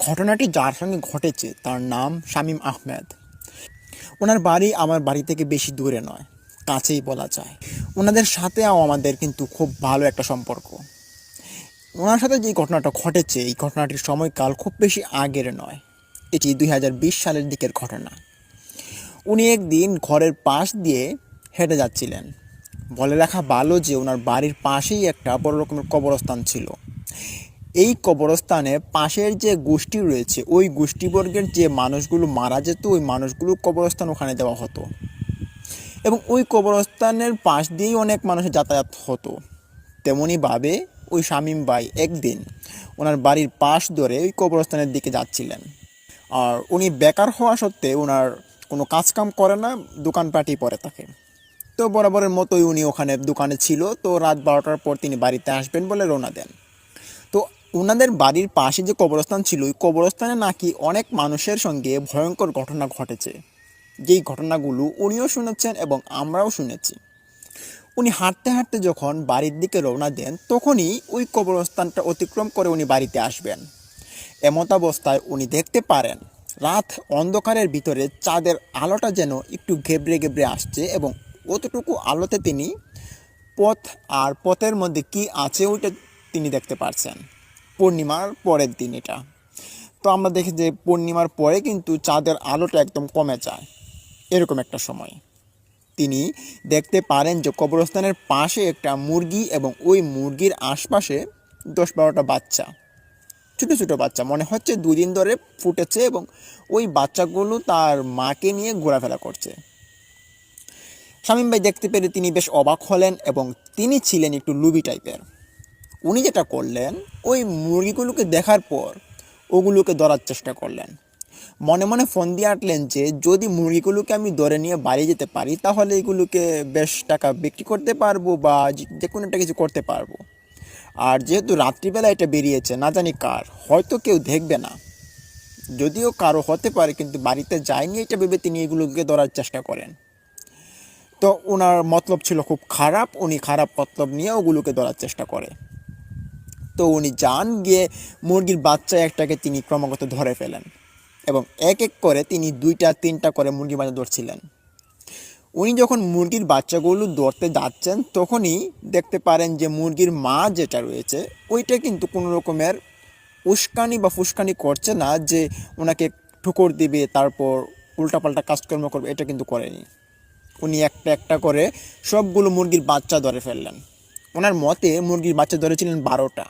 ঘটনাটি যার সঙ্গে ঘটেছে তার নাম শামীম আহমেদ। ওনার বাড়ি আমার বাড়ি থেকে বেশি দূরে নয়, কাছেই বলা যায়। ওনাদের সাথেও আমাদের কিন্তু খুব ভালো একটা সম্পর্ক। ওনার সাথে যে ঘটনাটা ঘটেছে, এই ঘটনাটির সময়কাল খুব বেশি আগের নয়, এটি 2020 সালের দিকের ঘটনা। উনি একদিন ঘরের পাশ দিয়ে হেঁটে যাচ্ছিলেন। বলে রাখা ভালো যে ওনার বাড়ির পাশেই একটা বড় রকমের কবরস্থান ছিল। এই কবরস্থানে পাশের যে গোষ্ঠী রয়েছে, ওই গোষ্ঠীবর্গের যে মানুষগুলো মারা যেত, ওই মানুষগুলো কবরস্থান ওখানে দেওয়া হতো এবং ওই কবরস্থানের পাশ দিয়েই অনেক মানুষের যাতায়াত হতো। তেমনইভাবে ওই শামীম ভাই একদিন ওনার বাড়ির পাশ ধরে ওই কবরস্থানের দিকে যাচ্ছিলেন। আর উনি বেকার হওয়া সত্ত্বে ওনার কোনো কাজকাম করে না, দোকানপাটই পড়ে থাকে। তো বরাবরের মতোই উনি ওখানে দোকানে ছিল। তো রাত 12টার পর তিনি বাড়িতে আসবেন বলে রওনা দেন। তো ওনাদের বাড়ির পাশে যে কবরস্থান ছিল, ওই কবরস্থানে নাকি অনেক মানুষের সঙ্গে ভয়ঙ্কর ঘটনা ঘটেছে, যেই ঘটনাগুলো উনিও শুনেছেন এবং আমরাও শুনেছি। উনি হাঁটতে হাঁটতে যখন বাড়ির দিকে রওনা দেন, তখনই ওই কবরস্থানটা অতিক্রম করে উনি বাড়িতে আসবেন। এমতাবস্থায় উনি দেখতে পারেন রাত অন্ধকারের ভিতরে চাঁদের আলোটা যেন একটু ঘেবড়ে ঘেবড়ে আসছে এবং অতটুকু আলোতে তিনি পথ আর পথের মধ্যে কি আছে ওইটা তিনি দেখতে পারছেন। পূর্ণিমার পরের দিন এটা। তো আমরা দেখি যে পূর্ণিমার পরে কিন্তু চাঁদের আলোটা একদম কমে যায়, এরকম একটা সময় তিনি দেখতে পারেন যে কবরস্থানের পাশে একটা মুরগি এবং ওই মুরগির আশপাশে 10-12টা বাচ্চা, ছোটো ছোটো বাচ্চা, মনে হচ্ছে 2 দিন ধরে ফুটেছে এবং ওই বাচ্চাগুলো তার মাকে নিয়ে ঘোরাফেরা করছে। শামীম ভাই দেখতে পেরে তিনি বেশ অবাক হলেন এবং তিনি ছিলেন একটু লুবি টাইপের। উনি যেটা করলেন, ওই মুরগিগুলোকে দেখার পর ওগুলোকে ধরার চেষ্টা করলেন। মনে মনে ফোন দিয়ে আঁটলেন যে যদি মুরগিগুলোকে আমি ধরে নিয়ে বাড়ি যেতে পারি, তাহলে এগুলোকে বেশ টাকা বিক্রি করতে পারবো বা যে কোনো একটা কিছু করতে পারবো। আর যেহেতু রাত্রিবেলা এটা বেরিয়েছে, না জানি কার, হয়তো কেউ দেখবে না, যদিও কারো হতে পারে, কিন্তু বাড়িতে যায়নি এটা ভেবে তিনি এগুলোকে ধরার চেষ্টা করেন। তো ওনার মতলব ছিল খুব খারাপ, উনি খারাপ মতলব নিয়ে ওগুলোকে ধরার চেষ্টা করে। তো উনি যান, গিয়ে মুরগির বাচ্চা একটাকে তিনি ক্রমাগত ধরে ফেলেন এবং এক এক করে তিনি 2টা-3টা করে মুরগির বাচ্চা ধরছিলেন। উনি যখন মুরগির বাচ্চাগুলো ধরতে যাচ্ছেন, তখনই দেখতে পারেন যে মুরগির মা যেটা রয়েছে ওইটা কিন্তু কোনো রকমের উস্কানি বা ফুসকানি করছে না, যে ওনাকে ঠুকর দিবে তারপর উল্টাপাল্টা কাজকর্ম করবে, এটা কিন্তু করেনি। উনি একটা একটা করে সবগুলো মুরগির বাচ্চা ধরে ফেললেন। ওনার মতে মুরগির বাচ্চা ধরেছিলেন 12টা।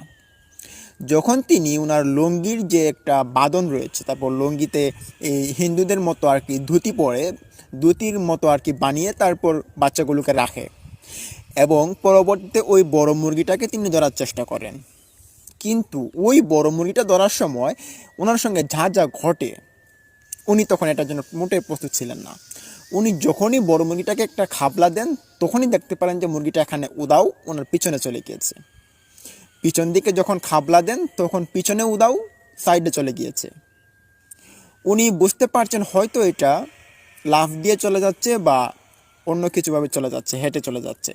যখন তিনি ওনার লুঙ্গির যে একটা বাঁধন রয়েছে, তারপর লুঙ্গিতে এই হিন্দুদের মতো আর কি ধুতি পরে, ধুতির মতো আর কি বানিয়ে তারপর বাচ্চাগুলোকে রাখে এবং পরবর্তীতে ওই বড় মুরগিটাকে তিনি ধরার চেষ্টা করেন। কিন্তু ওই বড় মুরগিটা ধরার সময় ওনার সঙ্গে যা যা ঘটে, উনি তখন এটার জন্য মোটেই প্রস্তুত ছিলেন না। উনি যখনই বড় মুরগিটাকে একটা খাবলা দেন, তখনই দেখতে পারেন যে মুরগিটা এখানে উদাও ওনার পিছনে চলে গিয়েছে। পিছন দিকে যখন খাবলা দেন, তখন পিছনে উদাও সাইডে চলে গিয়েছে। উনি বুঝতে পারছেন হয়তো এটা লাফ দিয়ে চলে যাচ্ছে বা অন্য কিছুভাবে চলে যাচ্ছে, হেঁটে চলে যাচ্ছে।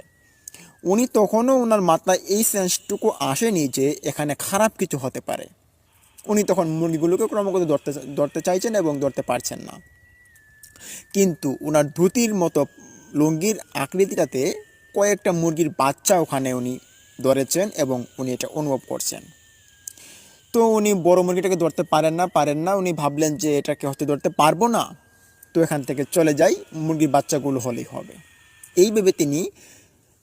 উনি তখনও ওনার মাথায় এই সেন্সটুকু আসেনি যে এখানে খারাপ কিছু হতে পারে। উনি তখন মুরগিগুলোকে ক্রমাগত ধরতে চাইছেন এবং ধরতে পারছেন না। কিন্তু ওনার ধুতির মতো লুঙ্গির আকৃতিটাতে কয়েকটা মুরগির বাচ্চা ওখানে উনি ধরেছেন এবং উনি এটা অনুভব করছেন। তো উনি বড় মুরগিটাকে ধরতে পারেন না। উনি ভাবলেন যে এটাকে হয়তো ধরতে পারবো না, তো এখান থেকে চলে যাই, মুরগির বাচ্চাগুলো হলেই হবে। এই ভেবে তিনি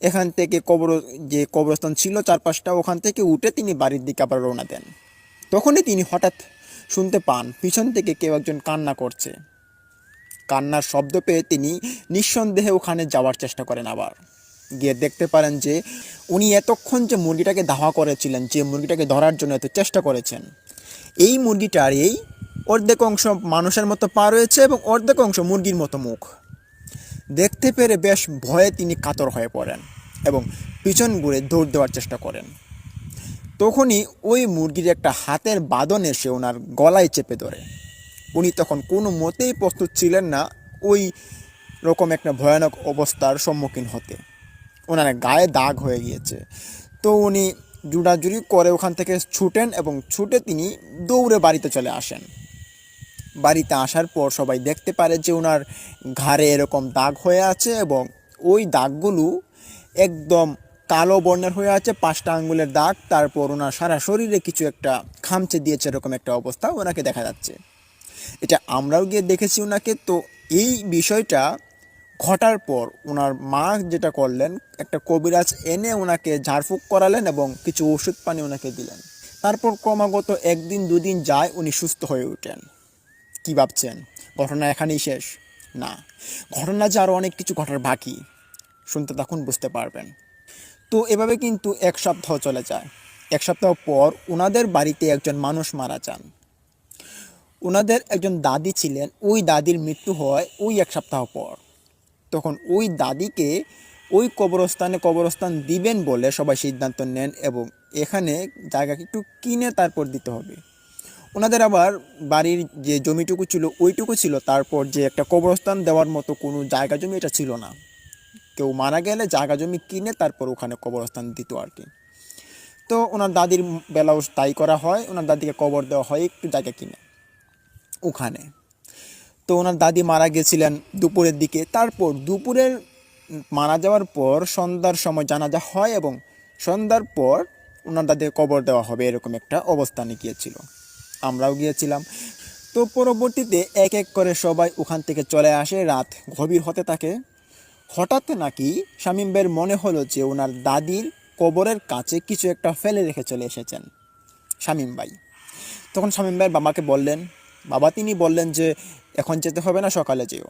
এখান থেকে যে কবরস্থান ছিল 4-5টা, ওখান থেকে উঠে তিনি বাড়ির দিকে আবার রওনা দেন। তখনই তিনি হঠাৎ শুনতে পান পিছন থেকে কেউ একজন কান্না করছে। কান্নার শব্দ পেয়ে তিনি নিঃসন্দেহে ওখানে যাওয়ার চেষ্টা করেন। আবার গিয়ে দেখতে পারেন যে উনি এতক্ষণ যে মুরগিটাকে ধাওয়া করেছিলেন, যে মুরগিটাকে ধরার জন্য এত চেষ্টা করেছেন, এই মুরগিটার এই অর্ধেক অংশ মানুষের মতো পা রয়েছে এবং অর্ধেক অংশ মুরগির মতো মুখ। দেখতে পেরে বেশ ভয়ে তিনি কাতর হয়ে পড়েন এবং পিছন ঘুরে দৌড় দেওয়ার চেষ্টা করেন। তখনই ওই মুরগির একটা হাতের বাঁধন এসে ওনার গলায় চেপে ধরে। উনি তখন কোনো মতেই প্রস্তুত ছিলেন না ওই রকম একটা ভয়ানক অবস্থার সম্মুখীন হতে। ওনার গায়ে দাগ হয়ে গিয়েছে। তো উনি জুড়াজুড়ি করে ওখান থেকে ছুটেন এবং ছুটে তিনি দৌড়ে বাড়িতে চলে আসেন। বাড়িতে আসার পর সবাই দেখতে পারে যে ওনার ঘাড়ে এরকম দাগ হয়ে আছে এবং ওই দাগগুলো একদম কালো বর্ণের হয়ে আছে, 5টা আঙ্গুলের দাগ। তারপর ওনার সারা শরীরে কিছু একটা খামচে দিয়েছে, এরকম একটা অবস্থা ওনাকে দেখা যাচ্ছে। এটা আমরাও গিয়ে দেখেছি ওনাকে। তো এই বিষয়টা ঘটার পর ওনার মা যেটা করলেন, একটা কবিরাজ এনে ওনাকে ঝাড়ফুঁক করালেন এবং কিছু ওষুধ পানি ওনাকে দিলেন। তারপর ক্রমাগত 1 দিন 2 দিন যায়, উনি সুস্থ হয়ে ওঠেন। কি ভাবছেন ঘটনা এখানেই শেষ? না, ঘটনা যে আরও অনেক কিছু ঘটার বাকি, শুনতে তখন বুঝতে পারবেন। তো এভাবে কিন্তু 1 সপ্তাহ চলে যায়। 1 সপ্তাহ পর ওনাদের বাড়িতে একজন মানুষ মারা যান। ওনাদের একজন দাদি ছিলেন, ওই দাদির মৃত্যু হয় ওই 1 সপ্তাহ পর। তখন ওই দাদিকে ওই কবরস্থান দিবেন বলে সবাই সিদ্ধান্ত নেন এবং এখানে জায়গা একটু কিনে তারপর দিতে হবে। ওনাদের আবার বাড়ির যে জমিটুকু ছিল ওইটুকু ছিল, তারপর যে একটা কবরস্থান দেওয়ার মতো কোনো জায়গা জমি এটা ছিল না। কেউ মারা গেলে জায়গা জমি কিনে তারপর ওখানে কবরস্থান দিত আর কি। তো ওনার দাদির বেলাও তাই করা হয়, ওনার দাদিকে কবর দেওয়া হয় একটু জায়গা কিনে ওখানে। তো ওনার দাদি মারা গেছিলেন দুপুরের দিকে। তারপর দুপুরের মারা যাওয়ার পর সন্ধ্যার সময় জানাজা হয় এবং সন্ধ্যার পর ওনার দাদিকে কবর দেওয়া হবে, এরকম একটা অবস্থানে গিয়েছিল। আমরাও গিয়েছিলাম। তো পরবর্তীতে এক এক করে সবাই ওখান থেকে চলে আসে, রাত গভীর হতে থাকে। হঠাৎ নাকি শামীম ভাইয়ের মনে হলো যে ওনার দাদির কবরের কাছে কিছু একটা ফেলে রেখে চলে এসেছেন শামীম ভাই। তখন শামীম ভাইয়ের বাবাকে বললেন। তিনি বললেন যে এখন যেতে হবে না, সকালে যেও।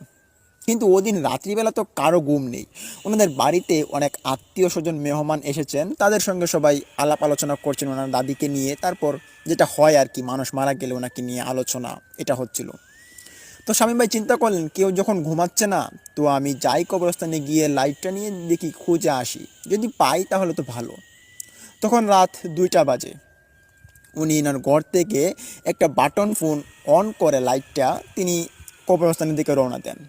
কিন্তু ওদিন রাত্রিবেলা তো কারো ঘুম নেই। ওনাদের বাড়িতে অনেক আত্মীয় স্বজন মেহমান এসেছেন, তাদের সঙ্গে সবাই আলাপ আলোচনা করছেন ওনার দাদিকে নিয়ে। তারপর যেটা হয় আর কি, মানুষ মারা গেলে ওনাকে নিয়ে আলোচনা এটা হচ্ছিল। তো শামীম ভাই চিন্তা করলেন কেউ যখন ঘুমাচ্ছে না, তো আমি যাই কবরস্থানে গিয়ে লাইটটা নিয়ে দেখি, খুঁজে আসি, যদি পাই তাহলে তো ভালো। তখন রাত 2টা বাজে। উনি এনার ঘর থেকে একটা বাটন ফোন অন করে লাইটটা তিনি কবরস্থানের দিকে রওনা দেন।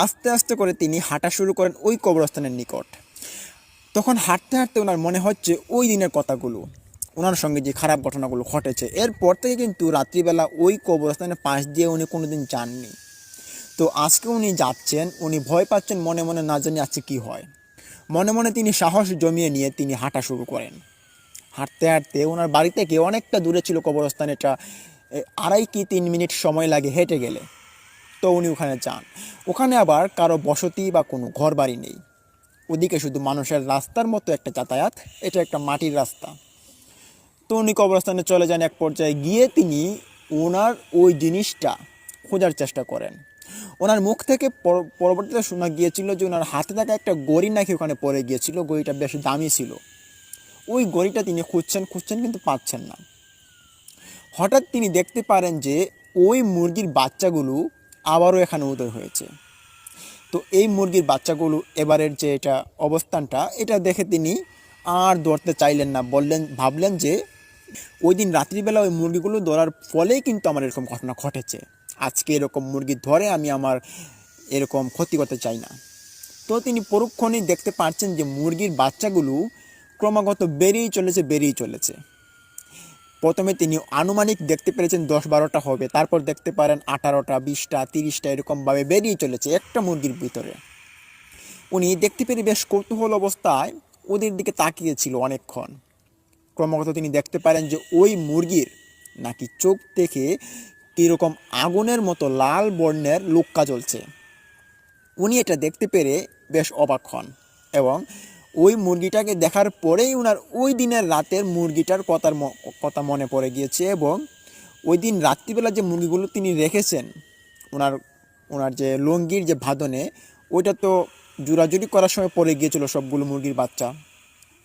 আস্তে আস্তে করে তিনি হাঁটা শুরু করেন ওই কবরস্থানের নিকট। তখন হাঁটতে হাঁটতে ওনার মনে হচ্ছে ওই দিনের কথাগুলো, ওনার সঙ্গে যে খারাপ ঘটনাগুলো ঘটেছে। এরপর থেকে কিন্তু রাত্রিবেলা ওই কবরস্থানের পাশ দিয়ে উনি কোনোদিন যাননি। তো আজকে উনি যাচ্ছেন, উনি ভয় পাচ্ছেন মনে মনে, না জানি আজকে কী হয়। মনে মনে তিনি সাহস জমিয়ে নিয়ে তিনি হাঁটা শুরু করেন। হাঁটতে হাঁটতে ওনার বাড়ি থেকে অনেকটা দূরে ছিল কবরস্থান, এটা 2.5 কি 3 মিনিট সময় লাগে হেঁটে গেলে। তো উনি ওখানে যান। ওখানে আবার কারো বসতি বা কোনো ঘর বাড়ি নেই, ওদিকে শুধু মানুষের রাস্তার মতো একটা যাতায়াত, এটা একটা মাটির রাস্তা। তো উনি কবরস্থানে চলে যান। এক পর্যায়ে গিয়ে তিনি ওনার ওই জিনিসটা খোঁজার চেষ্টা করেন। ওনার মুখ থেকে পরবর্তীতে শোনা গিয়েছিল যে ওনার হাতে থাকা একটা গড়ি নাকি ওখানে পড়ে গিয়েছিল, গড়িটা বেশ দামি ছিল। ওই গড়িটা তিনি খুঁজছেন কিন্তু পাচ্ছেন না। হঠাৎ তিনি দেখতে পারেন যে ওই মুরগির বাচ্চাগুলো আবারও এখানে উদয় হয়েছে। তো এই মুরগির বাচ্চাগুলো এবারের যে এটা অবস্থানটা, এটা দেখে তিনি আর ধরতে চাইলেন না। ভাবলেন যে ওই দিন রাত্রিবেলা ওই মুরগিগুলো ধরার ফলেই কিন্তু আমার এরকম ঘটনা ঘটেছে। আজকে এরকম মুরগি ধরে আমি আমার এরকম ক্ষতি করতে চাই না। তো তিনি পরক্ষণেই দেখতে পাচ্ছেন যে মুরগির বাচ্চাগুলো ক্রমাগত বেরিয়েই চলেছে। প্রথমে তিনি আনুমানিক দেখতে পেরেছেন 10-12টা হবে, তারপর দেখতে পারেন 18টা, 20টা, 30টা এরকমভাবে বেরিয়ে চলেছে একটা মুরগির ভিতরে। উনি দেখতে পেরে বেশ কৌতূহল অবস্থায় ওদের দিকে তাকিয়েছিল অনেকক্ষণ। ক্রমাগত তিনি দেখতে পারেন যে ওই মুরগির নাকি চোখ থেকে কীরকম আগুনের মতো লাল বর্ণের লোক্কা জ্বলছে। উনি এটা দেখতে পেরে বেশ অবাক হন এবং ওই মুরগিটাকে দেখার পরেই ওনার ওই দিনের রাতের মুরগিটার কথা মনে পড়ে গিয়েছে এবং ওই দিন রাত্রিবেলা যে মুরগিগুলো তিনি রেখেছেন ওনার যে লুঙ্গির যে ভাদনে, ওইটা তো জোড়াজুড়ি করার সময় পড়ে গিয়েছিল সবগুলো মুরগির বাচ্চা।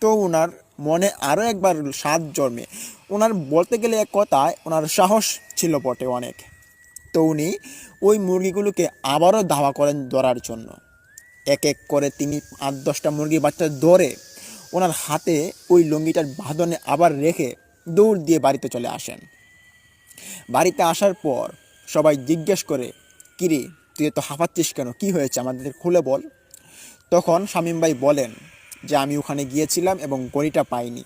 তো ওনার মনে আরও একবার স্বাদ জন্মে। ওনার বলতে গেলে এক কথায় ওনার সাহস ছিল বটে অনেক। তো উনি ওই মুরগিগুলোকে আবারও ধাওয়া করেন ধরার জন্য। এক এক করে তিনি 8-10টা মুরগির বাচ্চা ধরে ওনার হাতে ওই লুঙ্গিটার বাঁধনে আবার রেখে দৌড় দিয়ে বাড়িতে চলে আসেন। বাড়িতে আসার পর সবাই জিজ্ঞেস করে, কিরে তুই তো হাঁপাচ্ছিস কেন, কি হয়েছে আমাদের খুলে বল। তখন শামীম ভাই বলেন যে আমি ওখানে গিয়েছিলাম এবং গড়িটা পাইনি।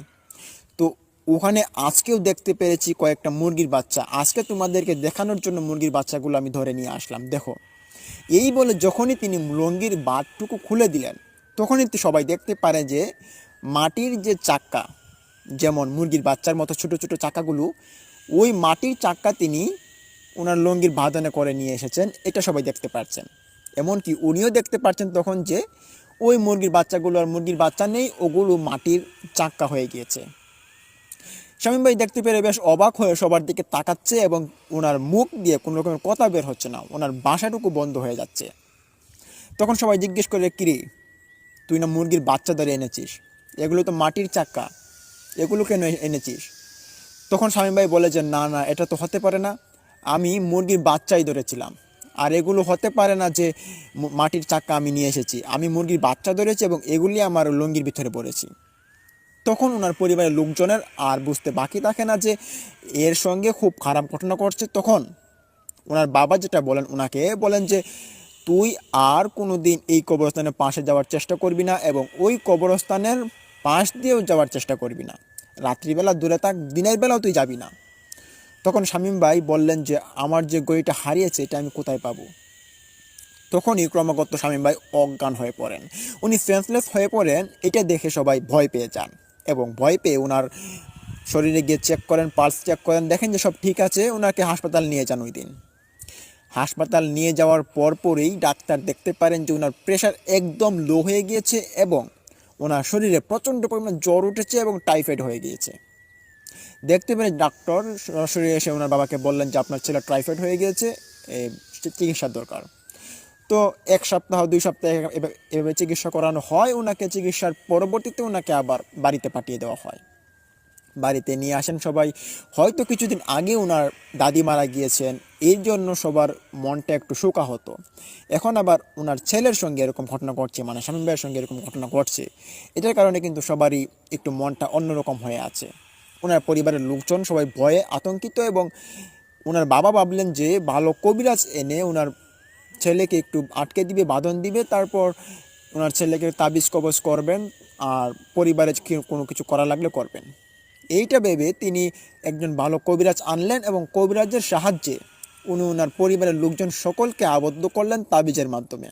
তো ওখানে আজকেও দেখতে পেরেছি কয়েকটা মুরগির বাচ্চা। আজকে তোমাদেরকে দেখানোর জন্য মুরগির বাচ্চাগুলো আমি ধরে নিয়ে আসলাম, দেখো। এই বলে যখনই তিনি লুঙ্গির বাঁধটুকু খুলে দিলেন, তখনই তো সবাই দেখতে পারে যে মাটির যে চাক্কা, যেমন মুরগির বাচ্চার মতো ছোট ছোট চাকাগুলো, ওই মাটির চাক্কা তিনি ওনার লুঙ্গির বাঁধনে করে নিয়ে এসেছেন। এটা সবাই দেখতে পাচ্ছেন। এমনকি উনিও দেখতে পাচ্ছেন তখন যে ওই মুরগির বাচ্চাগুলো আর মুরগির বাচ্চা নেই, ওগুলো মাটির চাক্কা হয়ে গিয়েছে। শামীম ভাই দেখতে পেরে বেশ অবাক হয়ে সবার দিকে তাকাচ্ছে এবং ওনার মুখ দিয়ে কোনো রকমের কথা বের হচ্ছে না, ওনার বাসাটুকু বন্ধ হয়ে যাচ্ছে। তখন সবাই জিজ্ঞেস করে, কিরে তুই না মুরগির বাচ্চা ধরে এনেছিস, এগুলো তো মাটির চাক্কা, এগুলো কেন এনেছিস? তখন শামীম ভাই বলে যে না না, এটা তো হতে পারে না, আমি মুরগির বাচ্চাই ধরেছিলাম, আর এগুলো হতে পারে না যে মাটির চাক্কা আমি নিয়ে এসেছি। আমি মুরগির বাচ্চা ধরেছি এবং এগুলি আমার লুঙ্গির ভিতরে পড়েছি। তখন ওনার পরিবারের লোকজনের আর বুঝতে বাকি থাকে না যে এর সঙ্গে খুব খারাপ ঘটনা ঘটছে। তখন ওনার বাবা যেটা বলেন, ওনাকে বলেন যে তুই আর কোনো দিন এই কবরস্থানের পাশে যাওয়ার চেষ্টা করবি না এবং ওই কবরস্থানের পাশ দিয়েও যাওয়ার চেষ্টা করবি না। রাত্রিবেলা দূরে থাক, দিনের বেলাও তুই যাবি না। তখন শামীম ভাই বললেন যে আমার যে গড়িটা হারিয়েছে এটা আমি কোথায় পাবো? তখনই ক্রমাগত শামীম ভাই অজ্ঞান হয়ে পড়েন, উনি সেন্সলেস হয়ে পড়েন। এটা দেখে সবাই ভয় পেয়ে যান এবং ভয় পেয়ে ওনার শরীরে গিয়ে চেক করেন, পালস চেক করেন, দেখেন যে সব ঠিক আছে। ওনাকে হাসপাতাল নিয়ে যান। ওই দিন হাসপাতাল নিয়ে যাওয়ার পরপরই ডাক্তার দেখতে পারেন যে ওনার প্রেশার একদম লো হয়ে গিয়েছে এবং ওনার শরীরে প্রচণ্ড পরিমাণ জ্বর উঠেছে এবং টাইফয়েড হয়ে গিয়েছে। দেখতে পেরে ডাক্তার সরাসরি এসে ওনার বাবাকে বললেন যে আপনার ছেলে টাইফয়েড হয়ে গিয়েছে, চিকিৎসার দরকার। তো 1 সপ্তাহ 2 সপ্তাহ এভাবে চিকিৎসা করানো হয়। ওনাকে চিকিৎসার পরবর্তীতে ওনাকে আবার বাড়িতে পাঠিয়ে দেওয়া হয়। বাড়িতে নিয়ে আসেন সবাই। হয়তো কিছুদিন আগে ওনার দাদি মারা গিয়েছেন, এর জন্য সবার মনটা একটু শোকা হতো। এখন আবার ওনার ছেলের সঙ্গে এরকম ঘটনা ঘটছে, মানে শামীম ভাইয়ের সঙ্গে এরকম ঘটনা ঘটছে, এটার কারণে কিন্তু সবারই একটু মনটা অন্যরকম হয়ে আছে। ওনার পরিবারের লোকজন সবাই ভয়ে আতঙ্কিত এবং ওনার বাবা ভাবলেন যে ভালো কবিরাজ এনে ওনার ছেলেকে একটু আটকে দিবে, বাঁধন দিবে, তারপর ওনার ছেলেকে তাবিজ কবজ করবেন আর পরিবারে কোনো কিছু করা লাগলে করবেন। এইটা ভেবে তিনি একজন ভালো কবিরাজ আনলেন এবং কবিরাজের সাহায্যে উনি ওনার পরিবারের লোকজন সকলকে আবদ্ধ করলেন তাবিজের মাধ্যমে।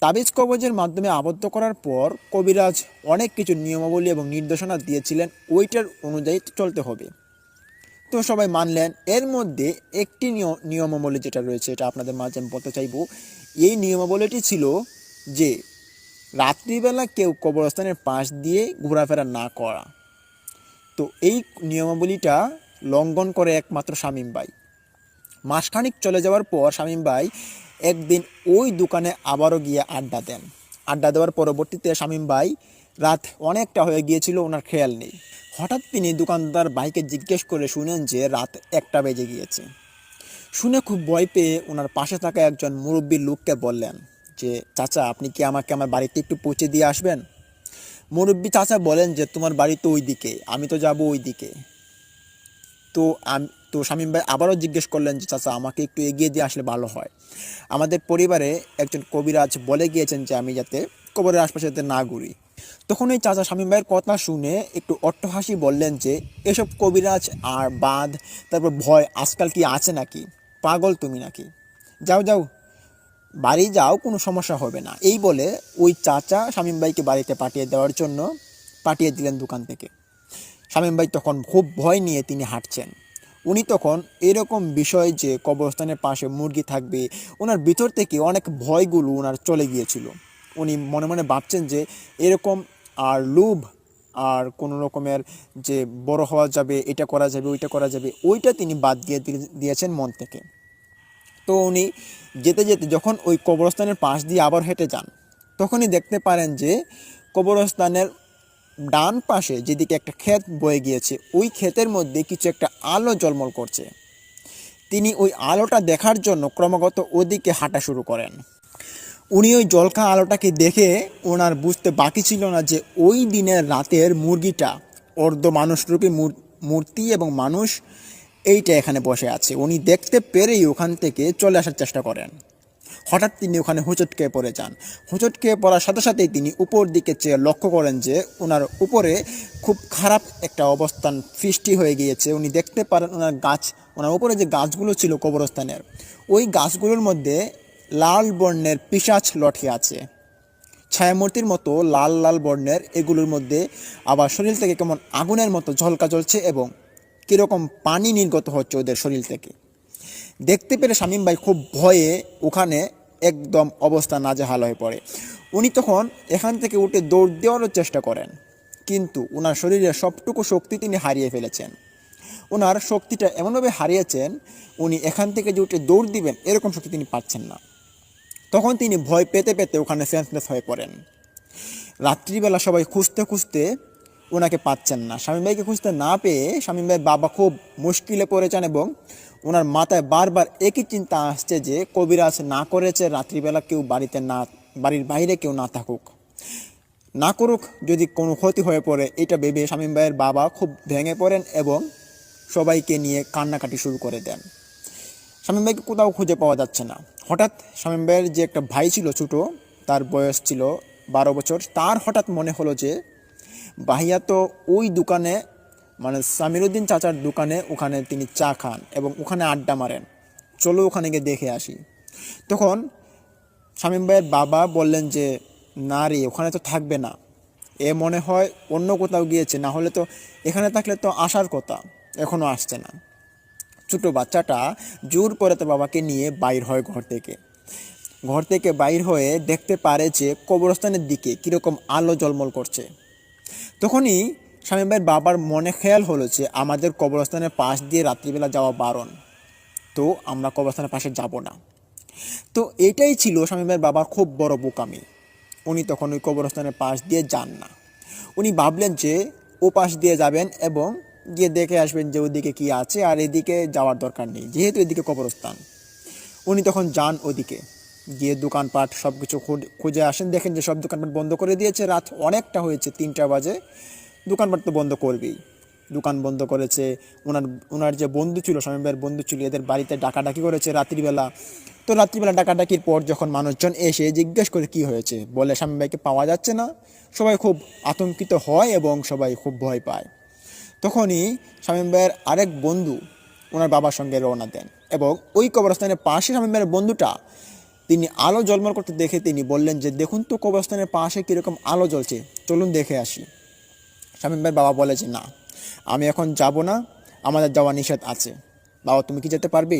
তাবিজ কবজের মাধ্যমে আবদ্ধ করার পর কবিরাজ অনেক কিছু নিয়মাবলী এবং নির্দেশনা দিয়েছিলেন, ওইটার অনুযায়ী চলতে হবে। তো সবাই মানলেন। এর মধ্যে একটি নিয়মাবলী যেটা রয়েছে, এটা আপনাদের মাঝে আমি বলতে চাইব। এই নিয়মাবলীটি ছিল যে রাত্রিবেলা কেউ কবরস্থানের পাশ দিয়ে ঘোরাফেরা না করা। তো এই নিয়মাবলীটা লঙ্ঘন করে একমাত্র শামীম ভাই। মাসখানিক চলে যাওয়ার পর শামীম ভাই একদিন ওই দোকানে আবারও গিয়ে আড্ডা দেন। আড্ডা দেওয়ার পরবর্তীতে শামীম ভাই রাত অনেকটা হয়ে গিয়েছিল, ওনার খেয়াল নেই। হঠাৎ তিনি দোকানদার ভাইকে জিজ্ঞেস করে শুনেন যে রাত 1টা বেজে গিয়েছে। শুনে খুব ভয় পেয়ে ওনার পাশে থাকা একজন মুরব্বী লোককে বললেন যে চাচা, আপনি কি আমাকে আমার বাড়িতে একটু পৌঁছে দিয়ে আসবেন? মুরব্বী চাচা বলেন যে তোমার বাড়ি তো ওই দিকে, আমি তো যাব ওই দিকে। তো শামীম ভাই আবারও জিজ্ঞেস করলেন যে চাচা, আমাকে একটু এগিয়ে দিয়ে আসলে ভালো হয়। আমাদের পরিবারে একজন কবিরাজ বলে গিয়েছেন যে আমি যাতে কবরের আশপাশে যাতে না ঘুরি। তখন এই চাচা শামীম ভাইয়ের কথা শুনে একটু অট্টহাসি বললেন যে এসব কবিরাজ আর বাঁধ, তারপর ভয় আজকাল কি আছে নাকি? পাগল তুমি নাকি? যাও যাও, বাড়ি যাও, কোনো সমস্যা হবে না। এই বলে ওই চাচা শামীম ভাইকে বাড়িতে পাঠিয়ে দেওয়ার জন্য পাঠিয়ে দিলেন দোকান থেকে। শামীম ভাই তখন খুব ভয় নিয়ে তিনি হাঁটছেন। উনি তখন এরকম বিষয় যে কবরস্থানের পাশে মুরগি থাকবে, ওনার ভিতর থেকে অনেক ভয়গুলো ওনার চলে গিয়েছিল। উনি মনে মনে ভাবছেন যে এরকম আর লোভ আর কোনো রকমের যে বড় হওয়া যাবে, এটা করা যাবে, ওইটা করা যাবে, ওইটা তিনি বাদ দিয়েছেন মন থেকে। তো উনি যেতে যেতে যখন ওই কবরস্থানের পাশ দিয়ে আবার হেঁটে যান, তখনই দেখতে পারেন যে কবরস্থানের ডান পাশে যেদিকে একটা ক্ষেত বয়ে গিয়েছে, ওই ক্ষেতের মধ্যে কিছু একটা আলো ঝলমল করছে। তিনি ওই আলোটা দেখার জন্য ক্রমাগত ওদিকে হাঁটা শুরু করেন। উনি ওই জলকা আলোটাকে দেখে ওনার বুঝতে বাকি ছিল না যে ওই দিনের রাতের মুরগিটা অর্ধ মানুষরূপী মূর্তি এবং মানুষ এইটা এখানে বসে আছে। উনি দেখতে পেরেই ওখান থেকে চলে আসার চেষ্টা করেন। হঠাৎ তিনি ওখানে হোঁচট খেয়ে পড়ে যান। হোঁচট খেয়ে পড়ার সাথে সাথেই তিনি উপর দিকে চেয়ে লক্ষ্য করেন যে ওনার উপরে খুব খারাপ একটা অবস্থান সৃষ্টি হয়ে গিয়েছে। উনি দেখতে পারেন ওনার উপরে যে গাছগুলো ছিল কবরস্থানের, ওই গাছগুলোর মধ্যে লাল বর্ণের পিশাচ লটকে আছে, ছায়ামূর্তির মতো লাল লাল বর্ণের। এগুলোর মধ্যে আবার শরীর থেকে কেমন আগুনের মতো ঝলকা জ্বলছে এবং কীরকম পানি নির্গত হচ্ছে ওদের শরীর থেকে। দেখতে পেরে শামীম ভাই খুব ভয়ে ওখানে একদম অবস্থা নাজেহাল হয়ে পড়ে। উনি তখন এখান থেকে উঠে দৌড় দেওয়ারও চেষ্টা করেন, কিন্তু ওনার শরীরের সবটুকু শক্তি তিনি হারিয়ে ফেলেছেন। ওনার শক্তিটা এমনভাবে হারিয়েছেন, উনি এখান থেকে যে উঠে দৌড় দিবেন এরকম শক্তি তিনি পাচ্ছেন না। তখন তিনি ভয় পেতে পেতে ওখানে সেন্সলেস হয়ে পড়েন। রাত্রিবেলা সবাই খুঁজতে খুঁজতে ওনাকে পাচ্ছেন না। শামীম ভাইকে খুঁজতে না পেয়ে শামীম ভাইয়ের বাবা খুব মুশকিলে পড়েছেন এবং ওনার মাথায় বারবার একই চিন্তা আসছে যে কবিরাজ না করেছে রাত্রিবেলা কেউ বাড়ির বাইরে কেউ না থাকুক, না করুক, যদি কোনো ক্ষতি হয়ে পড়ে, এটা ভেবে শামীম ভাইয়ের বাবা খুব ভেঙে পড়েন এবং সবাইকে নিয়ে কান্নাকাটি শুরু করে দেন। শামীম ভাইকে কোথাও খুঁজে পাওয়া যাচ্ছে না। হঠাৎ শামীম ভাইয়ের যে একটা ভাই ছিল ছোটো, তার বয়স ছিল 12 বছর, তার হঠাৎ মনে হলো যে ভাইয়া তো ওই দোকানে, মানে সামিরুদ্দিন চাচার দোকানে, ওখানে তিনি চা খান এবং ওখানে আড্ডা মারেন, চলো ওখানে গিয়ে দেখে আসি। তখন শামীম ভাইয়ের বাবা বললেন যে না রে, ওখানে তো থাকবে না, এ মনে হয় অন্য কোথাও গিয়েছে, না হলে তো এখানে থাকলে তো আসার কথা, এখনও আসছে না। ছোটো বাচ্চাটা জোর করে তো বাবাকে নিয়ে বাইর হয় ঘর থেকে বাইর হয়ে দেখতে পারে যে কবরস্থানের দিকে কীরকম আলো ঝলমল করছে। তখনই শামীম ভাইয়ের বাবার মনে খেয়াল হলো যে আমাদের কবরস্থানের পাশ দিয়ে রাত্রিবেলা যাওয়া বারণ, তো আমরা কবরস্থানের পাশে যাব না। তো এটাই ছিল শামীম ভাইয়ের বাবার খুব বড় বোকামি। উনি তখন ওই কবরস্থানের পাশ দিয়ে যান না। উনি ভাবলেন যে ও পাশ দিয়ে যাবেন এবং গিয়ে দেখে আসবেন যে ওদিকে কী আছে, আর এদিকে যাওয়ার দরকার নেই, যেহেতু এদিকে কবরস্থান। উনি তখন যান ওদিকে, গিয়ে দোকানপাট সব কিছু খুঁজে আসেন, দেখেন যে সব দোকানপাট বন্ধ করে দিয়েছে। রাত অনেকটা হয়েছে, 3টা বাজে, দোকানপাট তো বন্ধ করবেই। দোকান বন্ধ করেছে। ওনার যে বন্ধু ছিল, শামীম ভাইয়ের বন্ধু ছিল, এদের বাড়িতে ডাকাডাকি করেছে রাত্রিবেলা। তো রাত্রিবেলা ডাকাডাকির পর যখন মানুষজন এসে জিজ্ঞেস করে কি হয়েছে, বলে শামীম ভাইকে পাওয়া যাচ্ছে না, সবাই খুব আতঙ্কিত হয় এবং সবাই খুব ভয় পায়। তখনই শামীম ভাইয়ের আরেক বন্ধু ওনার বাবার সঙ্গে রওনা দেন এবং ওই কবরস্থানের পাশে শামীম ভাইয়ের বন্ধুটা, তিনি আলো ঝলমল করতে দেখে তিনি বললেন যে দেখুন তো কবরস্থানের পাশে কীরকম আলো জ্বলছে, চলুন দেখে আসি। শামীম ভাইয়ের বাবা বলে যে না, আমি এখন যাব না, আমাদের যাওয়া নিষেধ আছে। বাবা তুমি কি যেতে পারবে?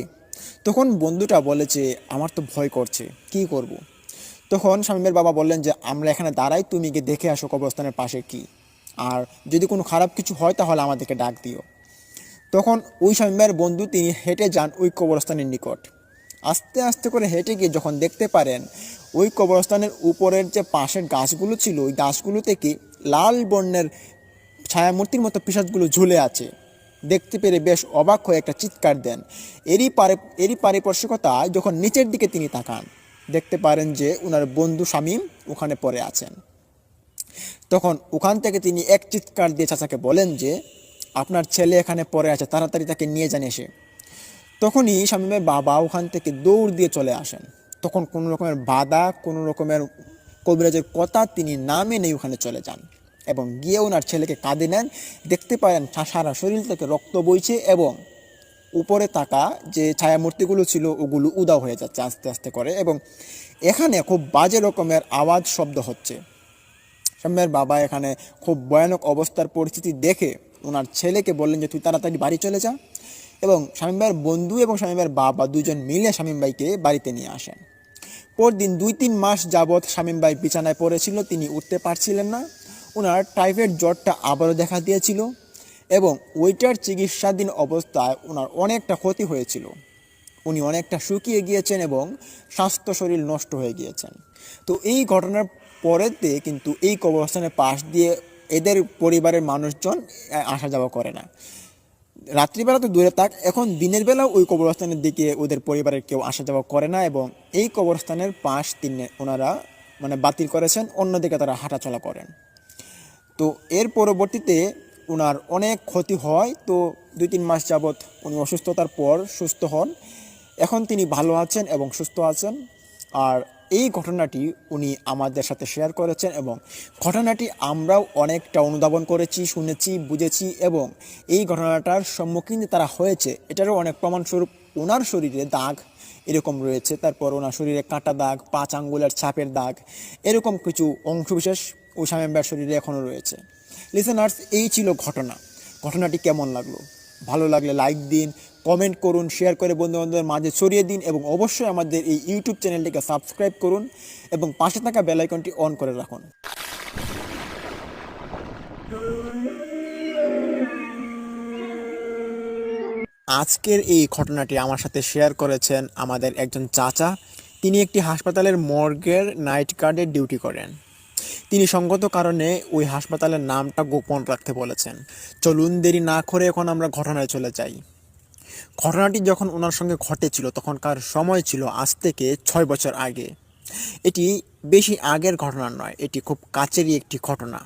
তখন বন্ধুটা বলে যে আমার তো ভয় করছে, কি করব। তখন শামীম ভাইয়ের বাবা বললেন যে আমরা এখানে দাঁড়াই, তুমি গিয়ে দেখে আসো কবরস্থানের পাশে কি, আর যদি কোনো খারাপ কিছু হয় তাহলে আমাদেরকে ডাক দিও। তখন ওই শামীম ভাইয়ের বন্ধু তিনি হেঁটে যান ওই কবরস্থানের নিকট। আস্তে আস্তে করে হেঁটে গিয়ে যখন দেখতে পারেন ওই কবরস্থানের উপরের যে পাশের গাছগুলো ছিল, ওই গাছগুলো থেকে লাল বর্ণের ছায়ামূর্তির মতো পিশাচগুলো ঝুলে আছে, দেখতে পেরে বেশ অবাক হয়ে একটা চিৎকার দেন। এরই পারিপার্শ্বিকতায় যখন নিচের দিকে তিনি তাকান, দেখতে পারেন যে ওনার বন্ধু শামীম ওখানে পড়ে আছেন। তখন ওখান থেকে তিনি এক চিৎকার দিয়ে চাচাকে বলেন যে আপনার ছেলে এখানে পড়ে আছে, তাড়াতাড়ি তাকে নিয়ে যান এসে। তখনই শামীমের বাবা ওখান থেকে দৌড় দিয়ে চলে আসেন। তখন কোনো রকমের বাধা, কোনো রকমের কবিরাজের কথা তিনি না মেনেই ওখানে চলে যান এবং গিয়ে ওনার ছেলেকে কাঁদে নেন। দেখতে পারেন সারা শরীর থেকে রক্ত বইছে এবং উপরে থাকা যে ছায়ামূর্তিগুলো ছিল ওগুলো উধাও হয়ে যাচ্ছে আস্তে আস্তে করে, এবং এখানে খুব বাজে রকমের আওয়াজ শব্দ হচ্ছে। শামীমের বাবা এখানে খুব ভয়ানক অবস্থার পরিস্থিতি দেখে ওনার ছেলেকে বললেন যে তুই তাড়াতাড়ি বাড়ি চলে যা, এবং শামীম ভাইয়ের বন্ধু এবং শামীম ভাইয়ের বাবা দুজন মিলে শামীম ভাইকে বাড়িতে নিয়ে আসেন। পরদিন 2-3 মাস যাবৎ শামীম ভাই বিছানায় পড়েছিল, তিনি উঠতে পারছিলেন না। ওনার টাইফয়েড জ্বরটা আবারও দেখা দিয়েছিল এবং ওইটার চিকিৎসাধীন অবস্থায় ওনার অনেকটা ক্ষতি হয়েছিল। উনি অনেকটা শুকিয়ে গিয়েছেন এবং স্বাস্থ্য শরীর নষ্ট হয়ে গিয়েছেন। তো এই ঘটনার পরেতে কিন্তু এই কবরস্থানের পাশ দিয়ে এদের পরিবারের মানুষজন আসা যাওয়া করে না। রাত্রিবেলা তো দূরে থাক, এখন দিনের বেলাও ওই কবরস্থানের দিকে ওদের পরিবারের কেউ আসা যাওয়া করে না এবং এই কবরস্থানের পাশ ওনারা মানে বাতিল করেছেন, অন্যদিকে তারা হাঁটাচলা করেন। তো এর পরবর্তীতে ওনার অনেক ক্ষতি হয়। তো 2-3 মাস যাবৎ উনি অসুস্থতার পর সুস্থ হন। এখন তিনি ভালো আছেন এবং সুস্থ আছেন। আর এই ঘটনাটি উনি আমাদের সাথে শেয়ার করেছেন এবং ঘটনাটি আমরাও অনেকটা অনুধাবন করেছি, শুনেছি, বুঝেছি এবং এই ঘটনাটার সম্মুখীন যে তারা হয়েছে এটারও অনেক প্রমাণস্বরূপ ওনার শরীরে দাগ এরকম রয়েছে, তারপর ওনার শরীরে কাটা দাগ, 5 আঙ্গুলের ছাপের দাগ, এরকম কিছু অংশবিশেষ ওই শামীম ভাইয়ের শরীরে এখনও রয়েছে। লিসেনার্স, এই ছিল ঘটনাটি কেমন লাগলো? ভালো লাগলে লাইক দিন, কমেন্ট করুন, শেয়ার করে বন্ধুবান্ধবের মাঝে ছড়িয়ে দিন এবং অবশ্যই আমাদের এই ইউটিউব চ্যানেলটিকে সাবস্ক্রাইব করুন এবং পাশে থাকা বেল আইকনটি অন করে রাখুন। আজকের এই ঘটনাটি আমার সাথে শেয়ার করেছেন আমাদের একজন চাচা। তিনি একটি হাসপাতালের মর্গের নাইট গার্ডে ডিউটি করেন। তিনি সঙ্গত কারণে ওই হাসপাতালের নামটা গোপন রাখতে বলেছেন। চলুন দেরি না করে এখন আমরা ঘটনায় চলে যাই। ঘটনাটি যখন ওনার সঙ্গে ঘটেছিল তখনকার সময় ছিল আজ থেকে 6 বছর আগে। এটি বেশি আগের ঘটনা নয়, এটি খুব কাছেরই একটি ঘটনা।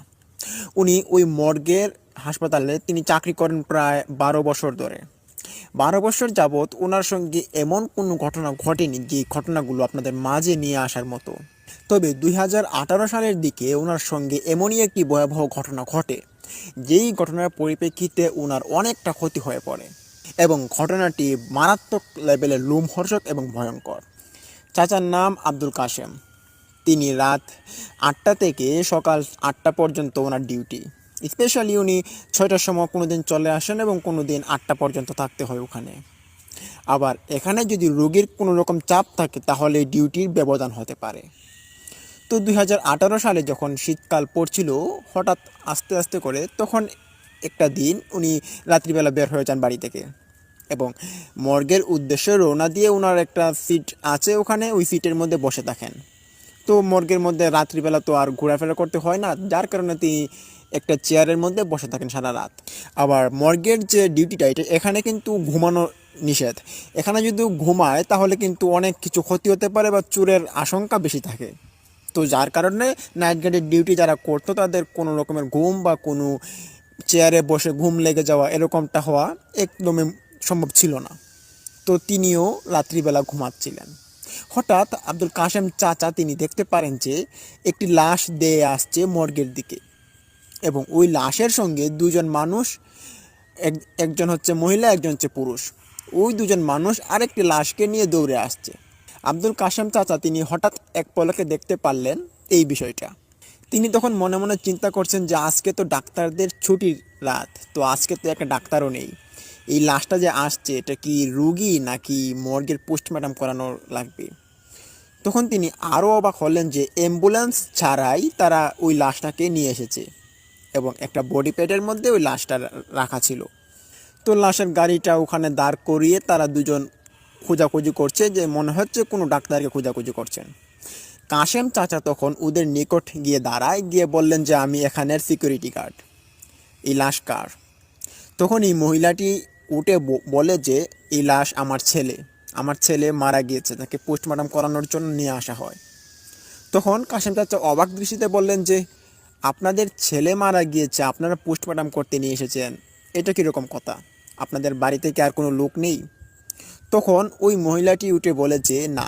উনি ওই মর্গের হাসপাতালে তিনি চাকরি করেন প্রায় 12 বছর ধরে। 12 বছর যাবৎ ওনার সঙ্গে এমন কোনো ঘটনা ঘটেনি যে ঘটনাগুলো আপনাদের মাঝে নিয়ে আসার মতো। তবে 2018 সালের দিকে ওনার সঙ্গে এমনই একটি ভয়াবহ ঘটনা ঘটে, যেই ঘটনার পরিপ্রেক্ষিতে ওনার অনেকটা ক্ষতি হয়ে পড়ে এবং ঘটনাটি মারাত্মক লেভেলের লোমহর্ষক এবং ভয়ঙ্কর। চাচার নাম আব্দুল কাশেম। তিনি রাত 8টা থেকে সকাল 8টা পর্যন্ত ওনার ডিউটি। স্পেশালি উনি 6টার সময় কোনো দিন চলে আসেন এবং কোনো দিন 8টা পর্যন্ত থাকতে হয় ওখানে। আবার এখানে যদি রোগীর কোনো রকম চাপ থাকে তাহলে ডিউটির ব্যবধান হতে পারে। তো 2018 সালে যখন শীতকাল পড়ছিল হঠাৎ আস্তে আস্তে করে, তখন একটা দিন উনি রাত্রিবেলা বের হয়ে যান বাড়ি থেকে এবং মর্গের উদ্দেশ্যে রওনা দিয়ে ওনার একটা সিট আছে ওখানে, ওই সিটের মধ্যে বসে থাকেন। তো মর্গের মধ্যে রাত্রিবেলা তো আর ঘোরাফেরা করতে হয় না, যার কারণে তিনি একটা চেয়ারের মধ্যে বসে থাকেন সারা রাত। আবার মর্গের যে ডিউটিটা এটা এখানে কিন্তু ঘুমানো নিষেধ। এখানে যদি ঘুমায় তাহলে কিন্তু অনেক কিছু ক্ষতি হতে পারে বা চোরের আশঙ্কা বেশি থাকে। তো যার কারণে নাইট গার্ডের ডিউটি যারা করতো তাদের কোনো রকমের ঘুম বা কোনো চেয়ারে বসে ঘুম লেগে যাওয়া এরকমটা হওয়া একদমই সম্ভব ছিল না। তো তিনিও রাত্রিবেলা ঘুমাচ্ছিলেন। হঠাৎ আব্দুল কাশেম চাচা তিনি দেখতে পারেন যে একটি লাশ দেয়ে আসছে মর্গের দিকে এবং ওই লাশের সঙ্গে দুজন মানুষ, একজন হচ্ছে মহিলা, একজন হচ্ছে পুরুষ। ওই দুজন মানুষ আরেকটি লাশকে নিয়ে দৌড়ে আসছে। আব্দুল কাশেম চাচা তিনি হঠাৎ এক পলকে দেখতে পারলেন এই বিষয়টা। তিনি তখন মনে মনে চিন্তা করছেন যে আজকে তো ডাক্তারদের ছুটির রাত, তো আজকে তো একটা ডাক্তারও নেই। এই লাশটা যে আসছে এটা কি রুগী নাকি মর্গের পোস্টমর্টম করানো লাগবে? তখন তিনি আরও অবাক হলেন যে অ্যাম্বুলেন্স ছাড়াই তারা ওই লাশটাকে নিয়ে এসেছে এবং একটা বডি প্যাডের মধ্যে ওই লাশটা রাখা ছিল। তো লাশের গাড়িটা ওখানে দাঁড় করিয়ে তারা দুজন খোঁজাখুঁজি করছে, যে মনে হচ্ছে কোনো ডাক্তারকে খোঁজাখুঁজি করছেন। কাশেম চাচা তখন ওদের নিকট গিয়ে দাঁড়ায়, গিয়ে বললেন যে আমি এখানের সিকিউরিটি গার্ড, এই লাশ কার? তখন এই মহিলাটি উঠে বলে যে এই লাশ আমার ছেলে মারা গিয়েছে, তাকে পোস্টমর্টম করানোর জন্য নিয়ে আসা হয়। তখন কাশেম চাচা অবাক দৃষ্টিতে বললেন যে আপনাদের ছেলে মারা গিয়েছে, আপনারা পোস্টমর্টম করতে নিয়ে এসেছেন, এটা কীরকম কথা? আপনাদের বাড়িতে কি আর কোনো লোক নেই? তখন ওই মহিলাটি উঠে বলে যে না,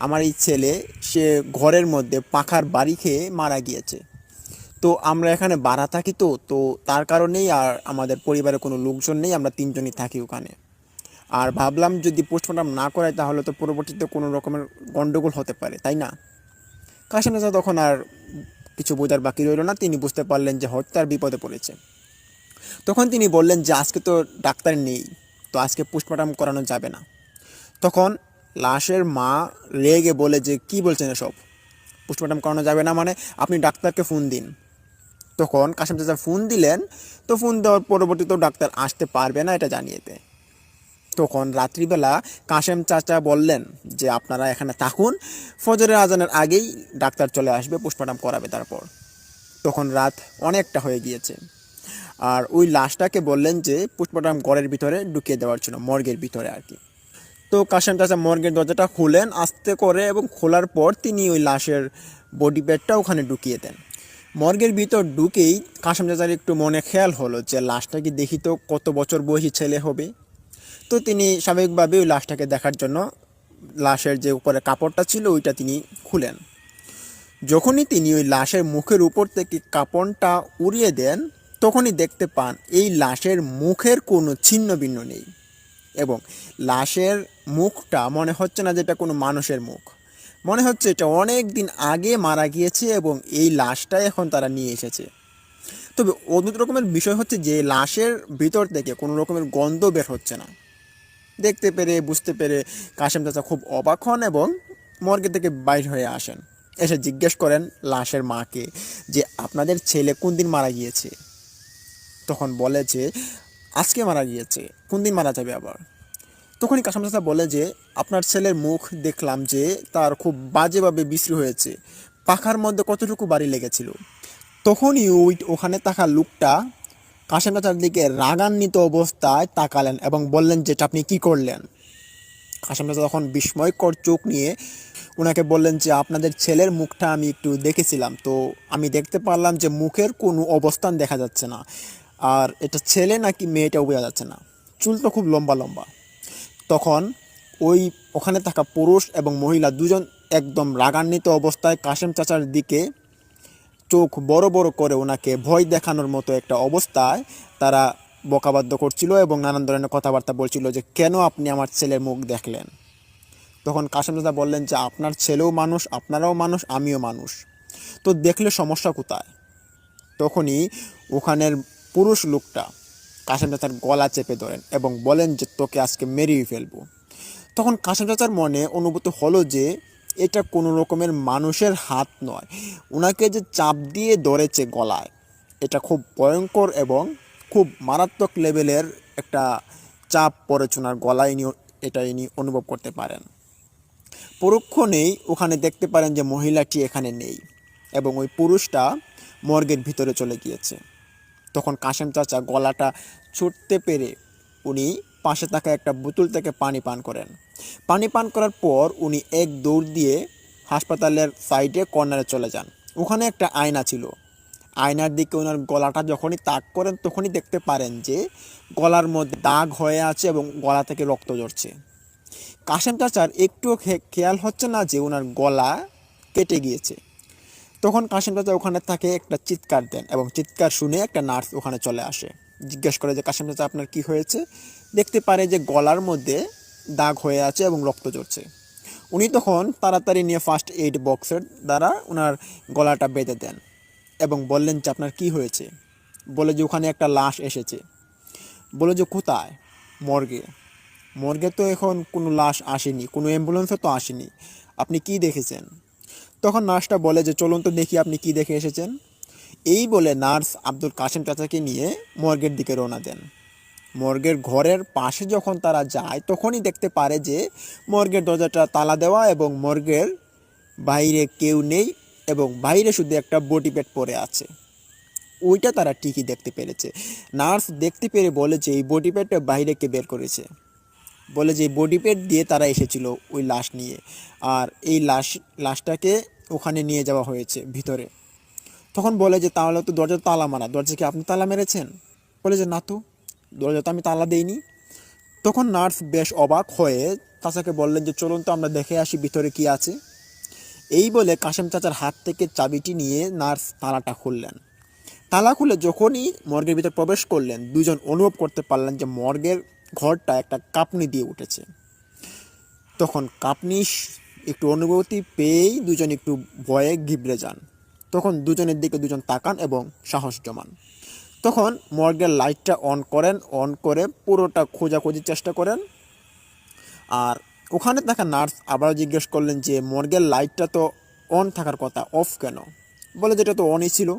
আমার এই ছেলে সে ঘরের মধ্যে পাখার বাড়ি খেয়ে মারা গিয়েছে। তো আমরা এখানে ভাড়া থাকি, তো তার কারণেই আর আমাদের পরিবারে কোনো লোকজন নেই, আমরা 3জনই থাকি ওখানে। আর ভাবলাম যদি পোস্টমর্টম না করায় তাহলে তো পরবর্তীতে কোনো রকমের গণ্ডগোল হতে পারে, তাই না? কাশেম চাচা তখন আর কিছু বোঝার বাকি রইল না, তিনি বুঝতে পারলেন যে হত্যার বিপদে পড়েছে। তখন তিনি বললেন যে আজকে তো ডাক্তার নেই, তো আজকে পোস্টমর্টম করানো যাবে না। তখন লাশের মা রেগে বলে যে কি বলছেন এসব, পোস্টমর্টম করানো যাবে না মানে? আপনি ডাক্তারকে ফোন দিন। তখন কাশেম চাচা ফোন দিলেন, তো ফোন দেওয়ার পরবর্তীতেও ডাক্তার আসতে পারবে না এটা জানিয়ে দেয়। তখন রাত্রিবেলা কাশেম চাচা বললেন যে আপনারা এখানে থাকুন, ফজরের আজানের আগেই ডাক্তার চলে আসবে, পোস্টমর্টম করাবে তারপর। তখন রাত অনেকটা হয়ে গিয়েছে আর ওই লাশটাকে বললেন যে পোস্টমর্টম ঘরের ভিতরে ঢুকিয়ে দেওয়ার জন্য, মর্গের ভিতরে আর কি। তো কাশেম চাচা মর্গের দরজাটা খুলেন আস্তে করে এবং খোলার পর তিনি ওই লাশের বডি প্যাডটা ওখানে ঢুকিয়ে দেন। মর্গের ভিতর ঢুকেই কাশেম চাচার একটু মনে খেয়াল হলো যে লাশটা কি দেখি তো কত বছর বয়সী ছেলে হবে। তো তিনি স্বাভাবিকভাবে ওই লাশটাকে দেখার জন্য লাশের যে উপরে কাপড়টা ছিল ওইটা তিনি খুলেন। যখনই তিনি ওই লাশের মুখের উপর থেকে কাপড়টা উড়িয়ে দেন, তখনই দেখতে পান এই লাশের মুখের কোনো ছিন্ন ভিন্ন নেই, এবং লাশের মুখটা মনে হচ্ছে না যে এটা কোনো মানুষের মুখ, মনে হচ্ছে এটা অনেক দিন আগে মারা গিয়েছে এবং এই লাশটা এখন তারা নিয়ে এসেছে। তবে অদ্ভুত রকমের বিষয় হচ্ছে যে লাশের ভিতর থেকে কোনো রকমের গন্ধ বের হচ্ছে না। দেখতে পেরে বুঝতে পেরে কাশেম চাচা খুব অবাক হন এবং মর্গে থেকে বাইর হয়ে আসেন। এসে জিজ্ঞেস করেন লাশের মাকে যে আপনাদের ছেলে কোন দিন মারা গিয়েছে। তখন বলে যে আজকে মারা গিয়েছে, কোন দিন মারা যাবে আবার। তখনই কাশেম চাচা বলে যে আপনার ছেলের মুখ দেখলাম যে তার খুব বাজেভাবে বিশ্রী হয়েছে, পাখার মধ্যে কতটুকু বাড়ি লেগেছিল। তখনই ওখানে থাকা লোকটা কাশেম চাচার দিকে রাগান্বিত অবস্থায় তাকালেন এবং বললেন যে আপনি কি করলেন। কাশেম চাচা তখন বিস্ময়কর চোখ নিয়ে ওনাকে বললেন যে আপনাদের ছেলের মুখটা আমি একটু দেখেছিলাম, তো আমি দেখতে পারলাম যে মুখের কোনো অবস্থান দেখা যাচ্ছে না, আর এটা ছেলে নাকি মেয়েটাও বোঝা যাচ্ছে না, চুল তো খুব লম্বা লম্বা। তখন ওখানে থাকা পুরুষ এবং মহিলা দুজন একদম রাগান্বিত অবস্থায় কাশেম চাচার দিকে চোখ বড় বড় করে ওনাকে ভয় দেখানোর মতো একটা অবস্থায় তারা বকাবাদ্য করছিল এবং নানান ধরনের কথাবার্তা বলছিল যে কেন আপনি আমার ছেলের মুখ দেখলেন। তখন কাশেম চাচা বললেন যে আপনার ছেলেও মানুষ, আপনারাও মানুষ, আমিও মানুষ, তো দেখলে সমস্যা কোথায়। তখনই ওখানের পুরুষ লোকটা কাশেম চাচার গলা চেপে ধরেন এবং বলেন যে তোকে আজকে মেরেই ফেলবো। তখন কাশেম চাচার মনে অনুভূতি হলো যে এটা কোনো রকমের মানুষের হাত নয়, ওনাকে যে চাপ দিয়ে ধরেছে গলায়, এটা খুব ভয়ঙ্কর এবং খুব মারাত্মক লেভেলের একটা চাপ পড়েছে ওনার গলায়, ইনি অনুভব করতে পারেন। পরক্ষণেই ওখানে দেখতে পারেন যে মহিলাটি এখানে নেই এবং ওই পুরুষটা মর্গের ভিতরে চলে গিয়েছে। তখন কাশেম চাচা গলাটা ছুটতে পেরে উনি পাশে থাকা একটা বোতল থেকে পানি পান করেন। পানি পান করার পর উনি এক দৌড় দিয়ে হাসপাতালের সাইডে কর্নারে চলে যান। ওখানে একটা আয়না ছিল, আয়নার দিকে ওনার গলাটা যখনই তাক করেন তখনই দেখতে পারেন যে গলার মধ্যে দাগ হয়ে আছে এবং গলা থেকে রক্ত ঝরছে। কাশেম চাচার একটুও খেয়াল হচ্ছে না যে ওনার গলা কেটে গিয়েছে। তখন কাশেম চাচা ওখানে তাকে একটা চিৎকার দেন এবং চিৎকার শুনে একটা নার্স ওখানে চলে আসে, জিজ্ঞেস করে যে কাশেম চাচা আপনার কি হয়েছে। দেখতে পারে যে গলার মধ্যে দাগ হয়ে আছে এবং রক্ত ঝরছে। উনি তখন তাড়াতাড়ি নিয়ে ফার্স্ট এইড বক্সের দ্বারা ওনার গলাটা বেঁধে দেন এবং বললেন যে আপনার কি হয়েছে। বলে যে ওখানে একটা লাশ এসেছে। বলে যে কোথায়? মর্গে। মর্গে তো এখন কোনো লাশ আসেনি, কোনো অ্যাম্বুলেন্সও তো আসেনি, আপনি কি দেখেছেন? তখন নার্সটা বলে যে চলুন তো দেখি আপনি কি দেখে এসেছেন। এই বলে নার্স আব্দুল কাশেম চাচাকে নিয়ে মর্গের দিকে রওনা দেন। মর্গের ঘরের পাশে যখন তারা যায় তখনই দেখতে পারে যে মর্গের দরজাটা তালা দেওয়া এবং মর্গের বাইরে কেউ নেই এবং বাইরে শুধু একটা বডি প্যাড পড়ে আছে। ওইটা তারা ঠিকই দেখতে পেরেছে। নার্স দেখতে পেরে বলে যে এই বডি প্যাডটা বাইরে কে বের করেছে। বলে যে বডি প্যাড দিয়ে তারা এসেছিল ওই লাশ নিয়ে, আর এই লাশটাকে ওখানে নিয়ে যাওয়া হয়েছে ভিতরে। তখন বলে যে তাহলে তো দরজা তালা মারা, দরজা কি আপনি তালা মেরেছেন? বলে যে না তো, দরজা তো আমি তালা দেইনি। তখন নার্স বেশ অবাক হয়ে চাচাকে বললেন যে চলুন তো আমরা দেখে আসি ভিতরে কি আছে। এই বলে কাশেম চাচার হাত থেকে চাবিটি নিয়ে নার্স তালাটা খুললেন। তালা খুলে যখনই মর্গের ভিতর প্রবেশ করলেন দুজন অনুভব করতে পারলেন যে মর্গের ঘরটা একটা কাঁপুনি দিয়ে উঠেছে। তখন কাঁপুনি একটু অনুভূতি পেয়েই দুজন একটু ভয়ে ঘিবড়ে যান। তখন দুজনের দিকে দুজন তাকান এবং সাহস জমান। তখন মর্গের লাইটটা অন করে পুরোটা খোঁজাখুঁজির চেষ্টা করেন। আর ওখানে থাকা নার্স আবারও জিজ্ঞেস করলেন যে মর্গের লাইটটা তো অন থাকার কথা, অফ কেন? বলে যেটা তো অনই ছিল।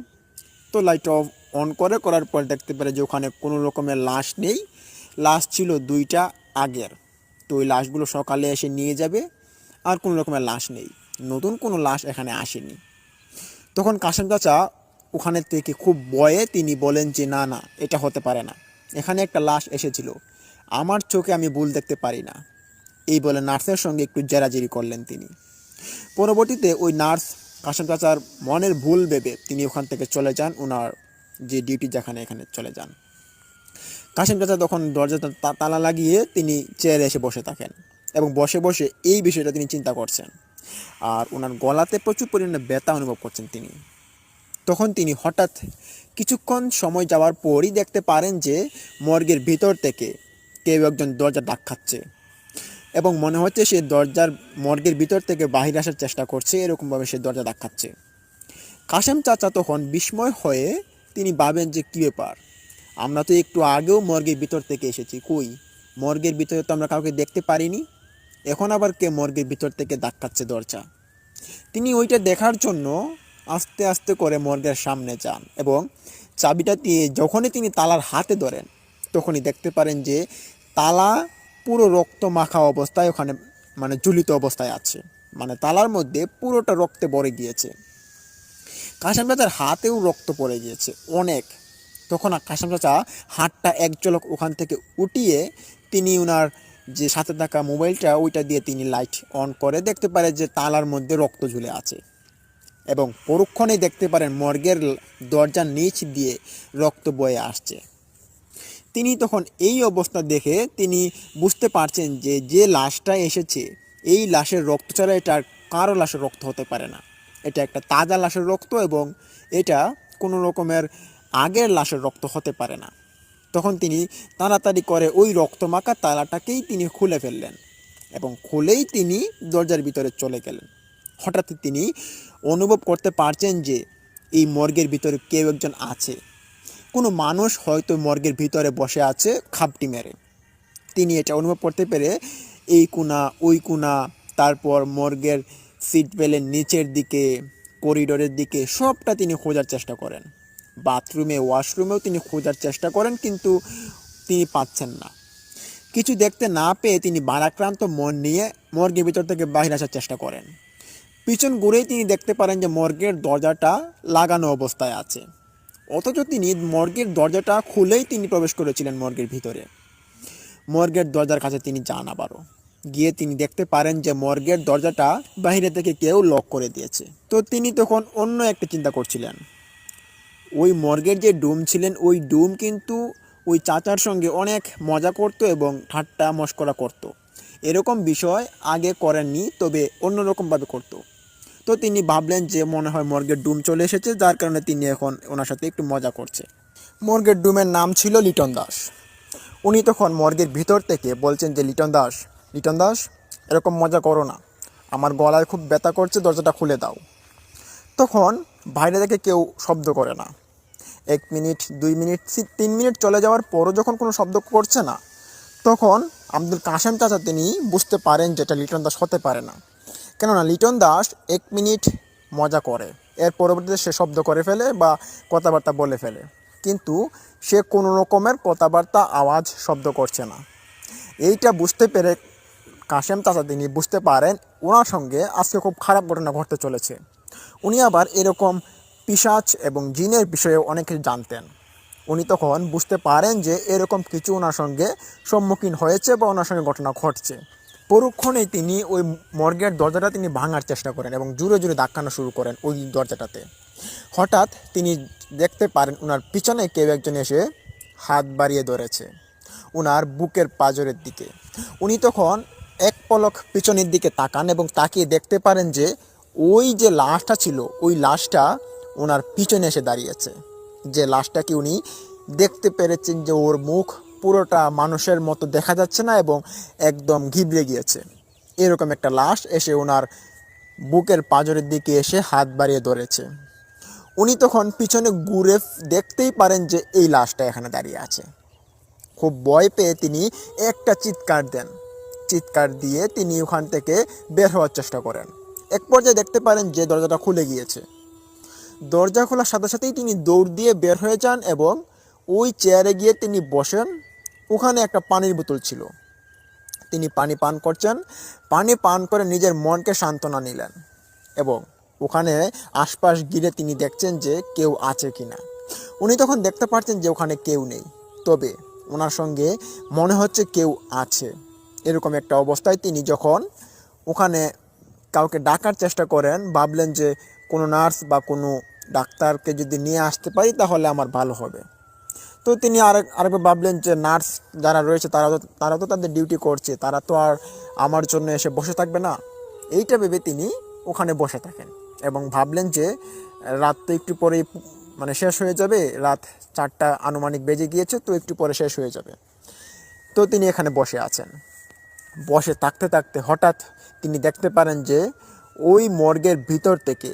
তো লাইটটা অন করার পর দেখতে পারে যে ওখানে কোনো রকমের লাশ নেই, লাশ ছিল দুইটা আগের। তো ওই লাশগুলো সকালে এসে নিয়ে যাবে, আর কোনো রকমের লাশ নেই, নতুন কোনো লাশ এখানে আসেনি। তখন কাশেম চাচা ওখানে থেকে খুব ভয়ে তিনি বলেন যে না না, এটা হতে পারে না, এখানে একটা লাশ এসেছিল, আমার চোখে আমি ভুল দেখতে পারি না। এই বলে নার্সের সঙ্গে একটু জেরাজেরি করলেন তিনি। পরবর্তীতে ওই নার্স কাশেম চাচার মনের ভুল ভেবে তিনি ওখান থেকে চলে যান, ওনার যে ডিউটি যেখানে এখানে চলে যান। কাশেম চাচা তখন দরজাটা তালা লাগিয়ে তিনি চেয়ারে এসে বসে থাকেন। এবং বসে বসে এই বিষয়টা তিনি চিন্তা করছেন। আর ওনার গলাতে প্রচুর পরিমাণে ব্যথা অনুভব করছেন তিনি। তখন তিনি হঠাৎ কিছুক্ষণ সময় যাওয়ার পরই দেখতে পারেন যে মর্গের ভিতর থেকে কেউ একজন দরজা ধাক্কাচ্ছে এবং মনে হচ্ছে সে মর্গের ভিতর থেকে বাহিরে আসার চেষ্টা করছে, এরকমভাবে সে দরজা ধাক্কাচ্ছে। কাশেম চাচা তখন বিস্ময় হয়ে তিনি ভাবেন যে কী ব্যাপার, আমরা তো একটু আগেও মর্গের ভিতর থেকে এসেছি, কই মর্গের ভিতরে তো আমরা কাউকে দেখতে পারিনি, এখন আবার কে মর্গের ভিতর থেকে ধাক্কাচ্ছে দরজা। তিনি ওইটা দেখার জন্য আস্তে আস্তে করে মর্গের সামনে যান এবং চাবিটা দিয়ে যখনই তিনি তালার হাতে ধরেন তখনই দেখতে পারেন যে তালা পুরো রক্ত মাখা অবস্থায় ওখানে ঝুলিত অবস্থায় আছে, তালার মধ্যে পুরোটা রক্তে ভরে গিয়েছে। কাশেম চাচার হাতেও রক্ত পড়ে গিয়েছে অনেক। তখন কাশেম চাচা হাতটা এক ঝলক ওখান থেকে উঠিয়ে তিনি ওনার যে সাথে থাকা মোবাইলটা ওইটা দিয়ে তিনি লাইট অন করে দেখতে পারে যে তালার মধ্যে রক্ত ঝুলে আছে এবং পরক্ষণেই দেখতে পারেন মর্গের দরজার নিচ দিয়ে রক্ত বয়ে আসছে। তিনি তখন এই অবস্থা দেখে তিনি বুঝতে পারছেন যে যে লাশটা এসেছে এই লাশের রক্ত ছাড়া এটা কারো লাশের রক্ত হতে পারে না, এটা একটা তাজা লাশের রক্ত এবং এটা কোনো রকমের আগের লাশের রক্ত হতে পারে না। তখন তিনি তাড়াতাড়ি করে ওই রক্তমাখা তালাটাকেই তিনি খুলে ফেললেন এবং খুলেই তিনি দরজার ভিতরে চলে গেলেন। হঠাৎ তিনি অনুভব করতে পারছেন যে এই মর্গের ভিতরে কেউ একজন আছে, কোনো মানুষ হয়তো মর্গের ভিতরে বসে আছে খাপটি মেরে। তিনি এটা অনুভব করতে পেরে এই কোণা ওই কোণা, তারপর মর্গের সিট বেলের নিচের দিকে, করিডোরের দিকে সবটা তিনি খোঁজার চেষ্টা করেন। বাথরুমে ওয়াশরুমেও তিনি খোঁজার চেষ্টা করেন, কিন্তু তিনি পাচ্ছেন না। কিছু দেখতে না পেয়ে তিনি ভারাক্রান্ত মন নিয়ে মর্গের ভিতর থেকে বাইরে আসার চেষ্টা করেন। পিছন ঘুরেই তিনি দেখতে পারেন যে মর্গের দরজাটা লাগানো অবস্থায় আছে, অথচ তিনি মর্গের দরজাটা খুলেই তিনি প্রবেশ করেছিলেন মর্গের ভিতরে। মর্গের দরজার কাছে তিনি যান আবারও, গিয়ে তিনি দেখতে পারেন যে মর্গের দরজাটা বাইরে থেকে কেউ লক করে দিয়েছে। তো তিনি তখন অন্য একটা চিন্তা করছিলেন, ওই মর্গের যে ডুম ছিলেন ওই ডুম কিন্তু ওই চাচার সঙ্গে অনেক মজা করতো এবং ঠাট্টা মশকরা করতো। এরকম বিষয় আগে করেননি, তবে অন্যরকমভাবে করতো। তো তিনি ভাবলেন যে মনে হয় মর্গের ডুম চলে এসেছে, যার কারণে তিনি এখন ওনার সাথে একটু মজা করছে। মর্গের ডুমের নাম ছিল লিটন দাস। উনি তখন মর্গের ভিতর থেকে বলছেন যে লিটন দাস, লিটন দাস, এরকম মজা করো না, আমার গলায় খুব ব্যথা করছে, দরজাটা খুলে দাও। তখন বাইরে থেকে কেউ শব্দ করে না। 1 মিনিট, 2 মিনিট, 3 মিনিট চলে যাওয়ার পরও যখন কোনো শব্দ করছে না, তখন আব্দুল কাশেম চাচা তিনি বুঝতে পারেন যে এটা লিটন দাস হতে পারে না। কেননা লিটন দাস 1 মিনিট মজা করে, এর পরবর্তীতে সে শব্দ করে ফেলে বা কথাবার্তা বলে ফেলে, কিন্তু সে কোনো রকমের কথাবার্তা আওয়াজ শব্দ করছে না। এইটা বুঝতে পেরে কাশেম চাচা তিনি বুঝতে পারেন ওনার সঙ্গে আজকে খুব খারাপ ঘটনা ঘটতে চলেছে। উনি আবার এরকম পিশাচ এবং জিনের বিষয়ে অনেক কিছু জানতেন। উনি তখন বুঝতে পারেন যে এরকম কিছু ওনার সঙ্গে সম্মুখীন হয়েছে বা ওনার সঙ্গে ঘটনা ঘটছে। পরক্ষণেই তিনি ওই মর্গের দরজাটা তিনি ভাঙার চেষ্টা করেন এবং জোরে জোরে ধাক্কানো শুরু করেন ওই দরজাটাতে। হঠাৎ তিনি দেখতে পারেন ওনার পিছনে কেউ একজন এসে হাত বাড়িয়ে ধরেছে ওনার বুকের পাঁজরের দিকে। উনি তখন এক পলক পিছনের দিকে তাকান এবং তাকিয়ে দেখতে পারেন যে ওই যে লাশটা ছিল ওই লাশটা ওনার পিছনে এসে দাঁড়িয়েছে। যে লাশটাকে উনি দেখতে পেরেছেন যে ওর মুখ পুরোটা মানুষের মতো দেখা যাচ্ছে না এবং একদম ঘিবড়ে গিয়েছে। এরকম একটা লাশ এসে ওনার বুকের পাঁজরের দিকে এসে হাত বাড়িয়ে ধরেছে। উনি তখন পিছনে ঘুরে দেখতেই পারেন যে এই লাশটা এখানে দাঁড়িয়ে আছে। খুব ভয় পেয়ে তিনি একটা চিৎকার দেন। চিৎকার দিয়ে তিনি ওখান থেকে বের হওয়ার চেষ্টা করেন। এক পর্যায়ে দেখতে পারেন যে দরজাটা খুলে গিয়েছে। দরজা খোলার সাথে সাথেই তিনি দৌড় দিয়ে বের হয়ে যান এবং ওই চেয়ারে গিয়ে তিনি বসেন। ওখানে একটা পানির বোতল ছিল, তিনি পানি পান করছেন। পানি পান করে নিজের মনকে সান্ত্বনা নিলেন এবং ওখানে আশপাশ ঘিরে তিনি দেখছেন যে কেউ আছে কিনা। উনি তখন দেখতে পাচ্ছেন যে ওখানে কেউ নেই, তবে ওনার সঙ্গে মনে হচ্ছে কেউ আছে। এরকম একটা অবস্থায় তিনি যখন ওখানে কাউকে ডাকার চেষ্টা করেন, ভাবলেন যে কোনো নার্স বা কোনো ডাক্তারকে যদি নিয়ে আসতে পারি তাহলে আমার ভালো হবে। তো তিনি আরেকবার ভাবলেন যে নার্স যারা রয়েছে তারা তো তাদের ডিউটি করছে, তারা তো আর আমার জন্য এসে বসে থাকবে না। এইটা ভেবে তিনি ওখানে বসে থাকেন এবং ভাবলেন যে রাত তো একটু পরেই মানে শেষ হয়ে যাবে, রাত 4টা আনুমানিক বেজে গিয়েছে, তো একটু পরে শেষ হয়ে যাবে। তো তিনি এখানে বসে আছেন। বসে থাকতে থাকতে হঠাৎ তিনি দেখতে পারেন যে ওই মর্গের ভিতর থেকে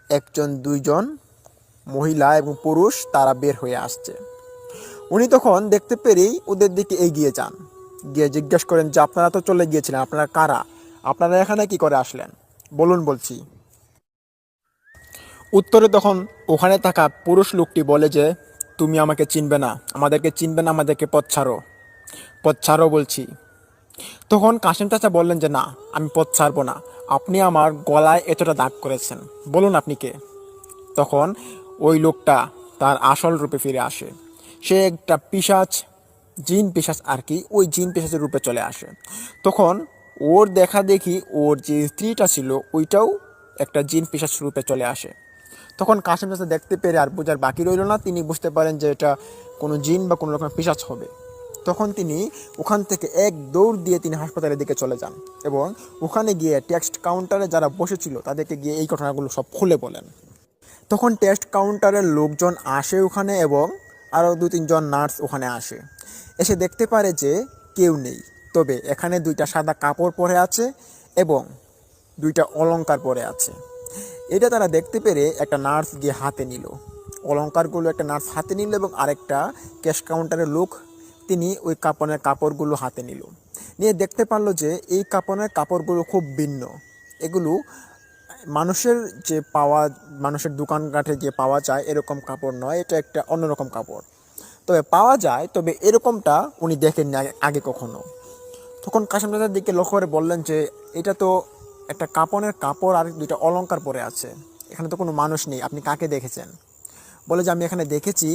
একজন দুইজন মহিলা এবং পুরুষ তারা বের হয়ে আসছে। উনি তখন দেখতে পেরেই ওদের দিকে এগিয়ে যান, গিয়ে জিজ্ঞেস করেন যে আপনারা তো চলে গিয়েছিলেন, আপনারা কারা, আপনারা এখানে কি করে আসলেন, বলুন বলছি। উত্তরে তখন ওখানে থাকা পুরুষ লোকটি বলে যে তুমি আমাকে চিনবে না, আমাদেরকে চিনবে না, আমাদেরকে পথ ছাড়ো, পথ ছাড়ো বলছি। তখন কাশিম চাচা বললেন যে না, আমি পথ ছাড়বো না, আপনি আমার গলায় এতটা দাগ করেছেন, বলুন আপনি কে। তখন ওই লোকটা তার আসল রূপে ফিরে আসে। সে একটা পিশাচ, জিন পিশাচ আর কি, ওই জিন পিশাচের রূপে চলে আসে। তখন ওর দেখা দেখি ওর যে স্ত্রীটা ছিল ওইটাও একটা জিন পিশাচ রূপে চলে আসে। তখন কাশিম চাচা দেখতে পেরে আর বোঝার বাকি রইল না, তিনি বুঝতে পারেন যে এটা কোনো জিন বা কোনো রকমের পিশাচ হবে। তখন তিনি ওখান থেকে এক দৌড় দিয়ে তিনি হাসপাতালের দিকে চলে যান এবং ওখানে গিয়ে টেক্সট কাউন্টারে যারা বসেছিল তাদেরকে গিয়ে এই ঘটনাগুলো সব খুলে বলেন। তখন টেস্ট কাউন্টারের লোকজন আসে ওখানে এবং আরও 2-3 জন নার্স ওখানে আসে। এসে দেখতে পারে যে কেউ নেই, তবে এখানে 2টা সাদা কাপড় পরে আছে এবং 2টা অলংকার পরে আছে। এটা তারা দেখতে পেরে একটা নার্স গিয়ে হাতে নিল, অলংকারগুলো একটা নার্স হাতে নিল এবং আরেকটা ক্যাশ কাউন্টারের লোক তিনি ওই কাপড়ের কাপড়গুলো হাতে নিল। নিয়ে দেখতে পারলো যে এই কাপড়ের কাপড়গুলো খুব ভিন্ন, এগুলো মানুষের যে মানুষের দোকানঘাটে যে পাওয়া যায় এরকম কাপড় নয়, এটা একটা অন্যরকম কাপড়, তবে পাওয়া যায়, তবে এরকমটা উনি দেখেননি আগে কখনো। তখন কাশিম চাচার দিকে লক্ষ্য করে বললেন যে এটা তো একটা কাপড়ের কাপড় আর 2টা অলংকার পরে আছে, এখানে তো কোনো মানুষ নেই, আপনি কাকে দেখেছেন। বলে যে আমি এখানে দেখেছি,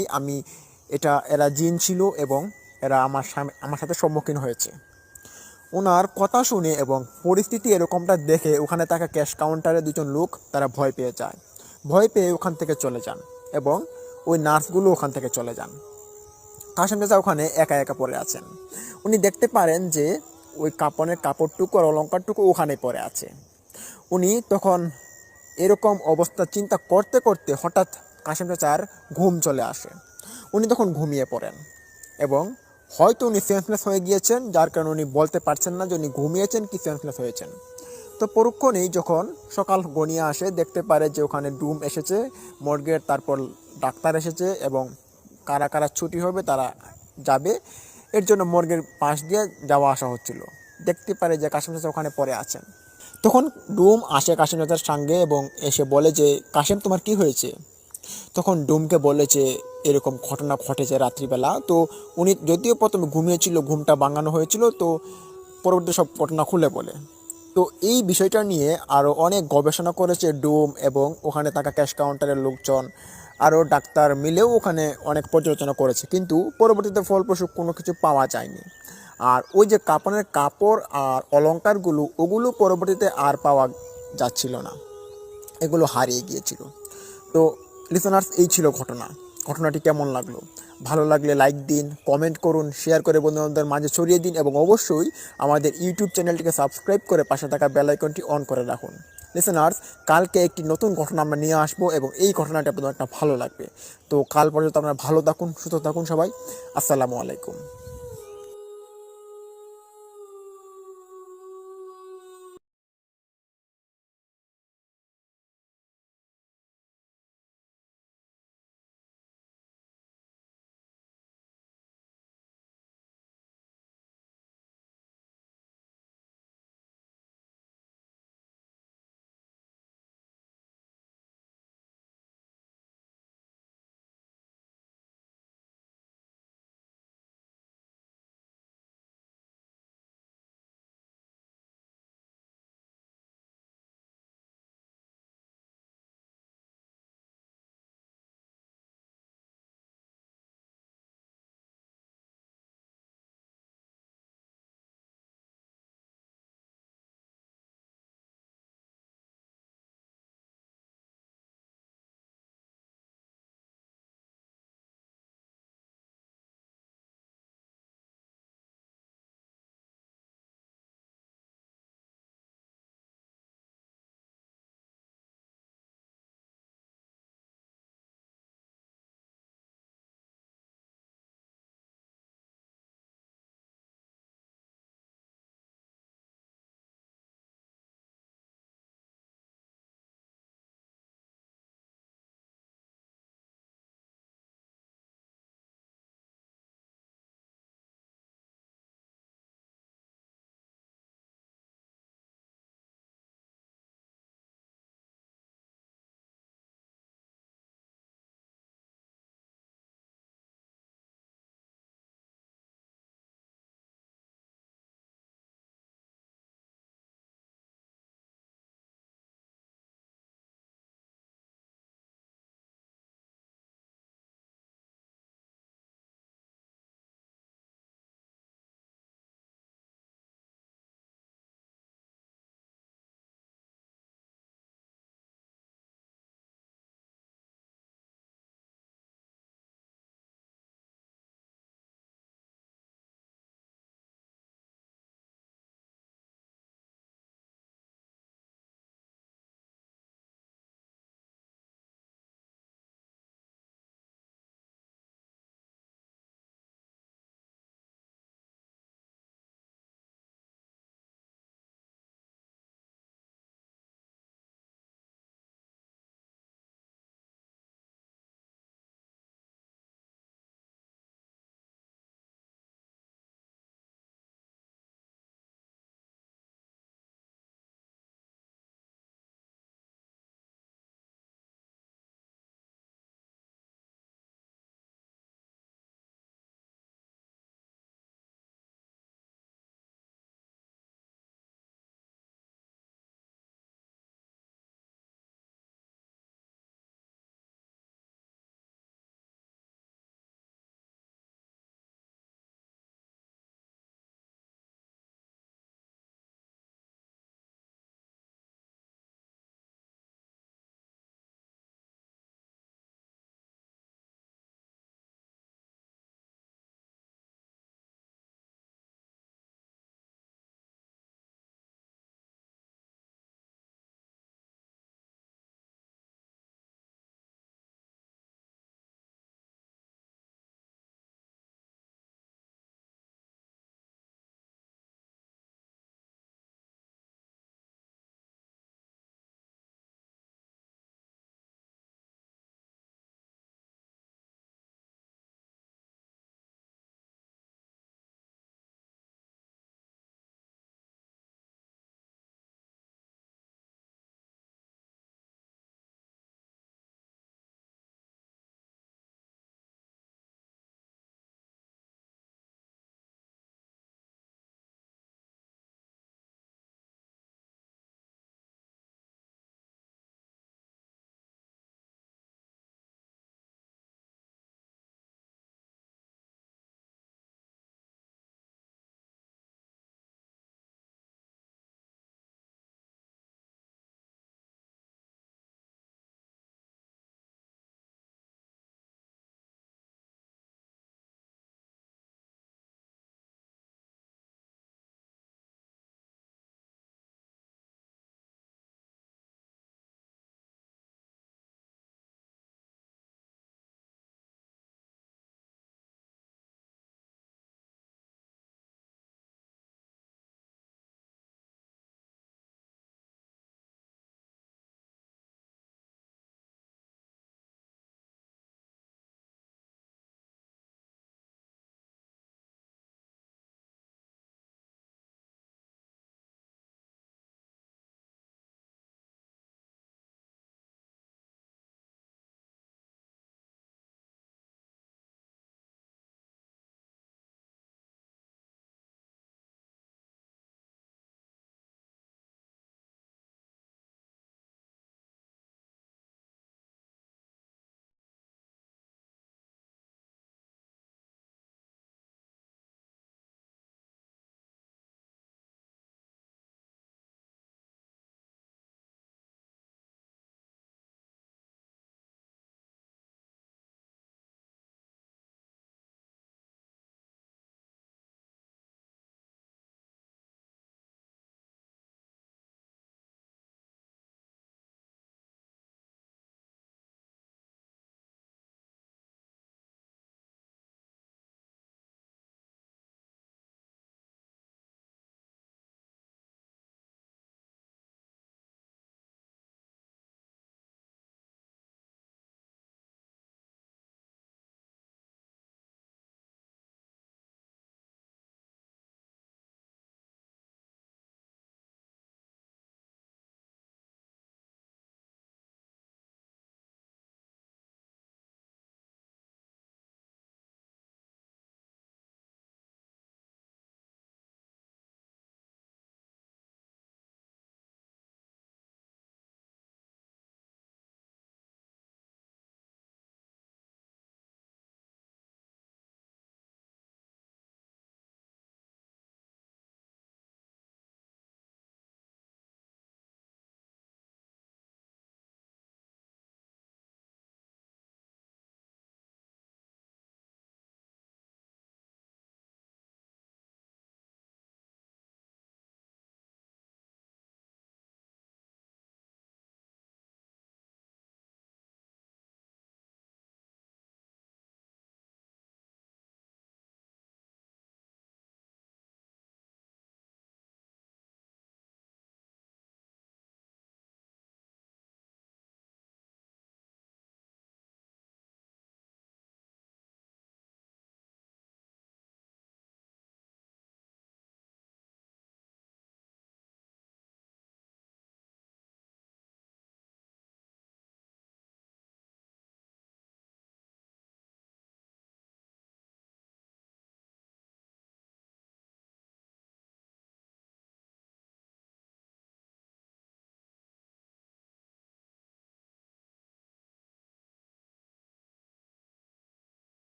এরা জিন ছিল এবং এরা আমার সাথে সম্মুখীন হয়েছে। ওনার কথা শুনে এবং পরিস্থিতি এরকমটা দেখে ওখানে থাকা ক্যাশ কাউন্টারে 2জন লোক তারা ভয় পেয়ে যায়, ভয় পেয়ে ওখান থেকে চলে যান এবং ওই নার্সগুলো ওখান থেকে চলে যান। কাশিম চাচা ওখানে একা একা পড়ে আছেন। উনি দেখতে পারেন যে ওই কাপড়ের কাপড়টুকু আর অলংকারটুকু ওখানে পড়ে আছে। উনি তখন এরকম অবস্থা চিন্তা করতে করতে হঠাৎ কাশিম চাচার ঘুম চলে আসে। উনি তখন ঘুমিয়ে পড়েন এবং হয়তো উনি সেন্সলেস হয়ে গিয়েছেন, যার কারণে উনি বলতে পারছেন না যে উনি ঘুমিয়েছেন কি সেন্সলেস হয়েছেন। তো পরক্ষণেই যখন সকাল গনিয়ে আসে দেখতে পারে যে ওখানে ডুম এসেছে মর্গের, তারপর ডাক্তার এসেছে এবং কারা কারা ছুটি হবে তারা যাবে, এর জন্য মর্গের পাশ দিয়ে যাওয়া আসা হচ্ছিল। দেখতে পারে যে কাশিম চাচা ওখানে পড়ে আছেন। তখন ডুম আসে কাশিম চাচার সঙ্গে এবং এসে বলে যে কাশিম তোমার কি হয়েছে। তখন ডুমকে বলে যে এরকম ঘটনা ঘটেছে রাত্রিবেলা। তো উনি যদিও প্রথমে ঘুমিয়েছিল, ঘুমটা ভাঙানো হয়েছিল, তো পরবর্তী সব ঘটনা খুলে বলে। তো এই বিষয়টা নিয়ে আরও অনেক গবেষণা করেছে ডুম এবং ওখানে থাকা ক্যাশ কাউন্টারের লোকজন, আরও ডাক্তার মিলেও ওখানে অনেক পর্যালোচনা করেছে, কিন্তু পরবর্তীতে ফলপ্রসূ কোনো কিছু পাওয়া যায়নি। আর ওই যে কাপড়ের কাপড় আর অলংকারগুলো ওগুলো পরবর্তীতে আর পাওয়া যাচ্ছিল না, এগুলো হারিয়ে গিয়েছিল। তো লিসনার্স, এই ছিল ঘটনাটি কেমন লাগলো? ভালো লাগলে লাইক দিন, কমেন্ট করুন, শেয়ার করে বন্ধুবান্ধবদের মাঝে ছড়িয়ে দিন এবং অবশ্যই আমাদের ইউটিউব চ্যানেলটিকে সাবস্ক্রাইব করে পাশে থাকা বেল আইকনটি অন করে রাখুন। লিসনার্স, কালকে একটি নতুন ঘটনা আমরা নিয়ে আসবো এবং এই ঘটনাটি আপনাদের একটা ভালো লাগবে। তো কাল পর্যন্ত আপনারা ভালো থাকুন, সুস্থ থাকুন সবাই। আসসালামু আলাইকুম।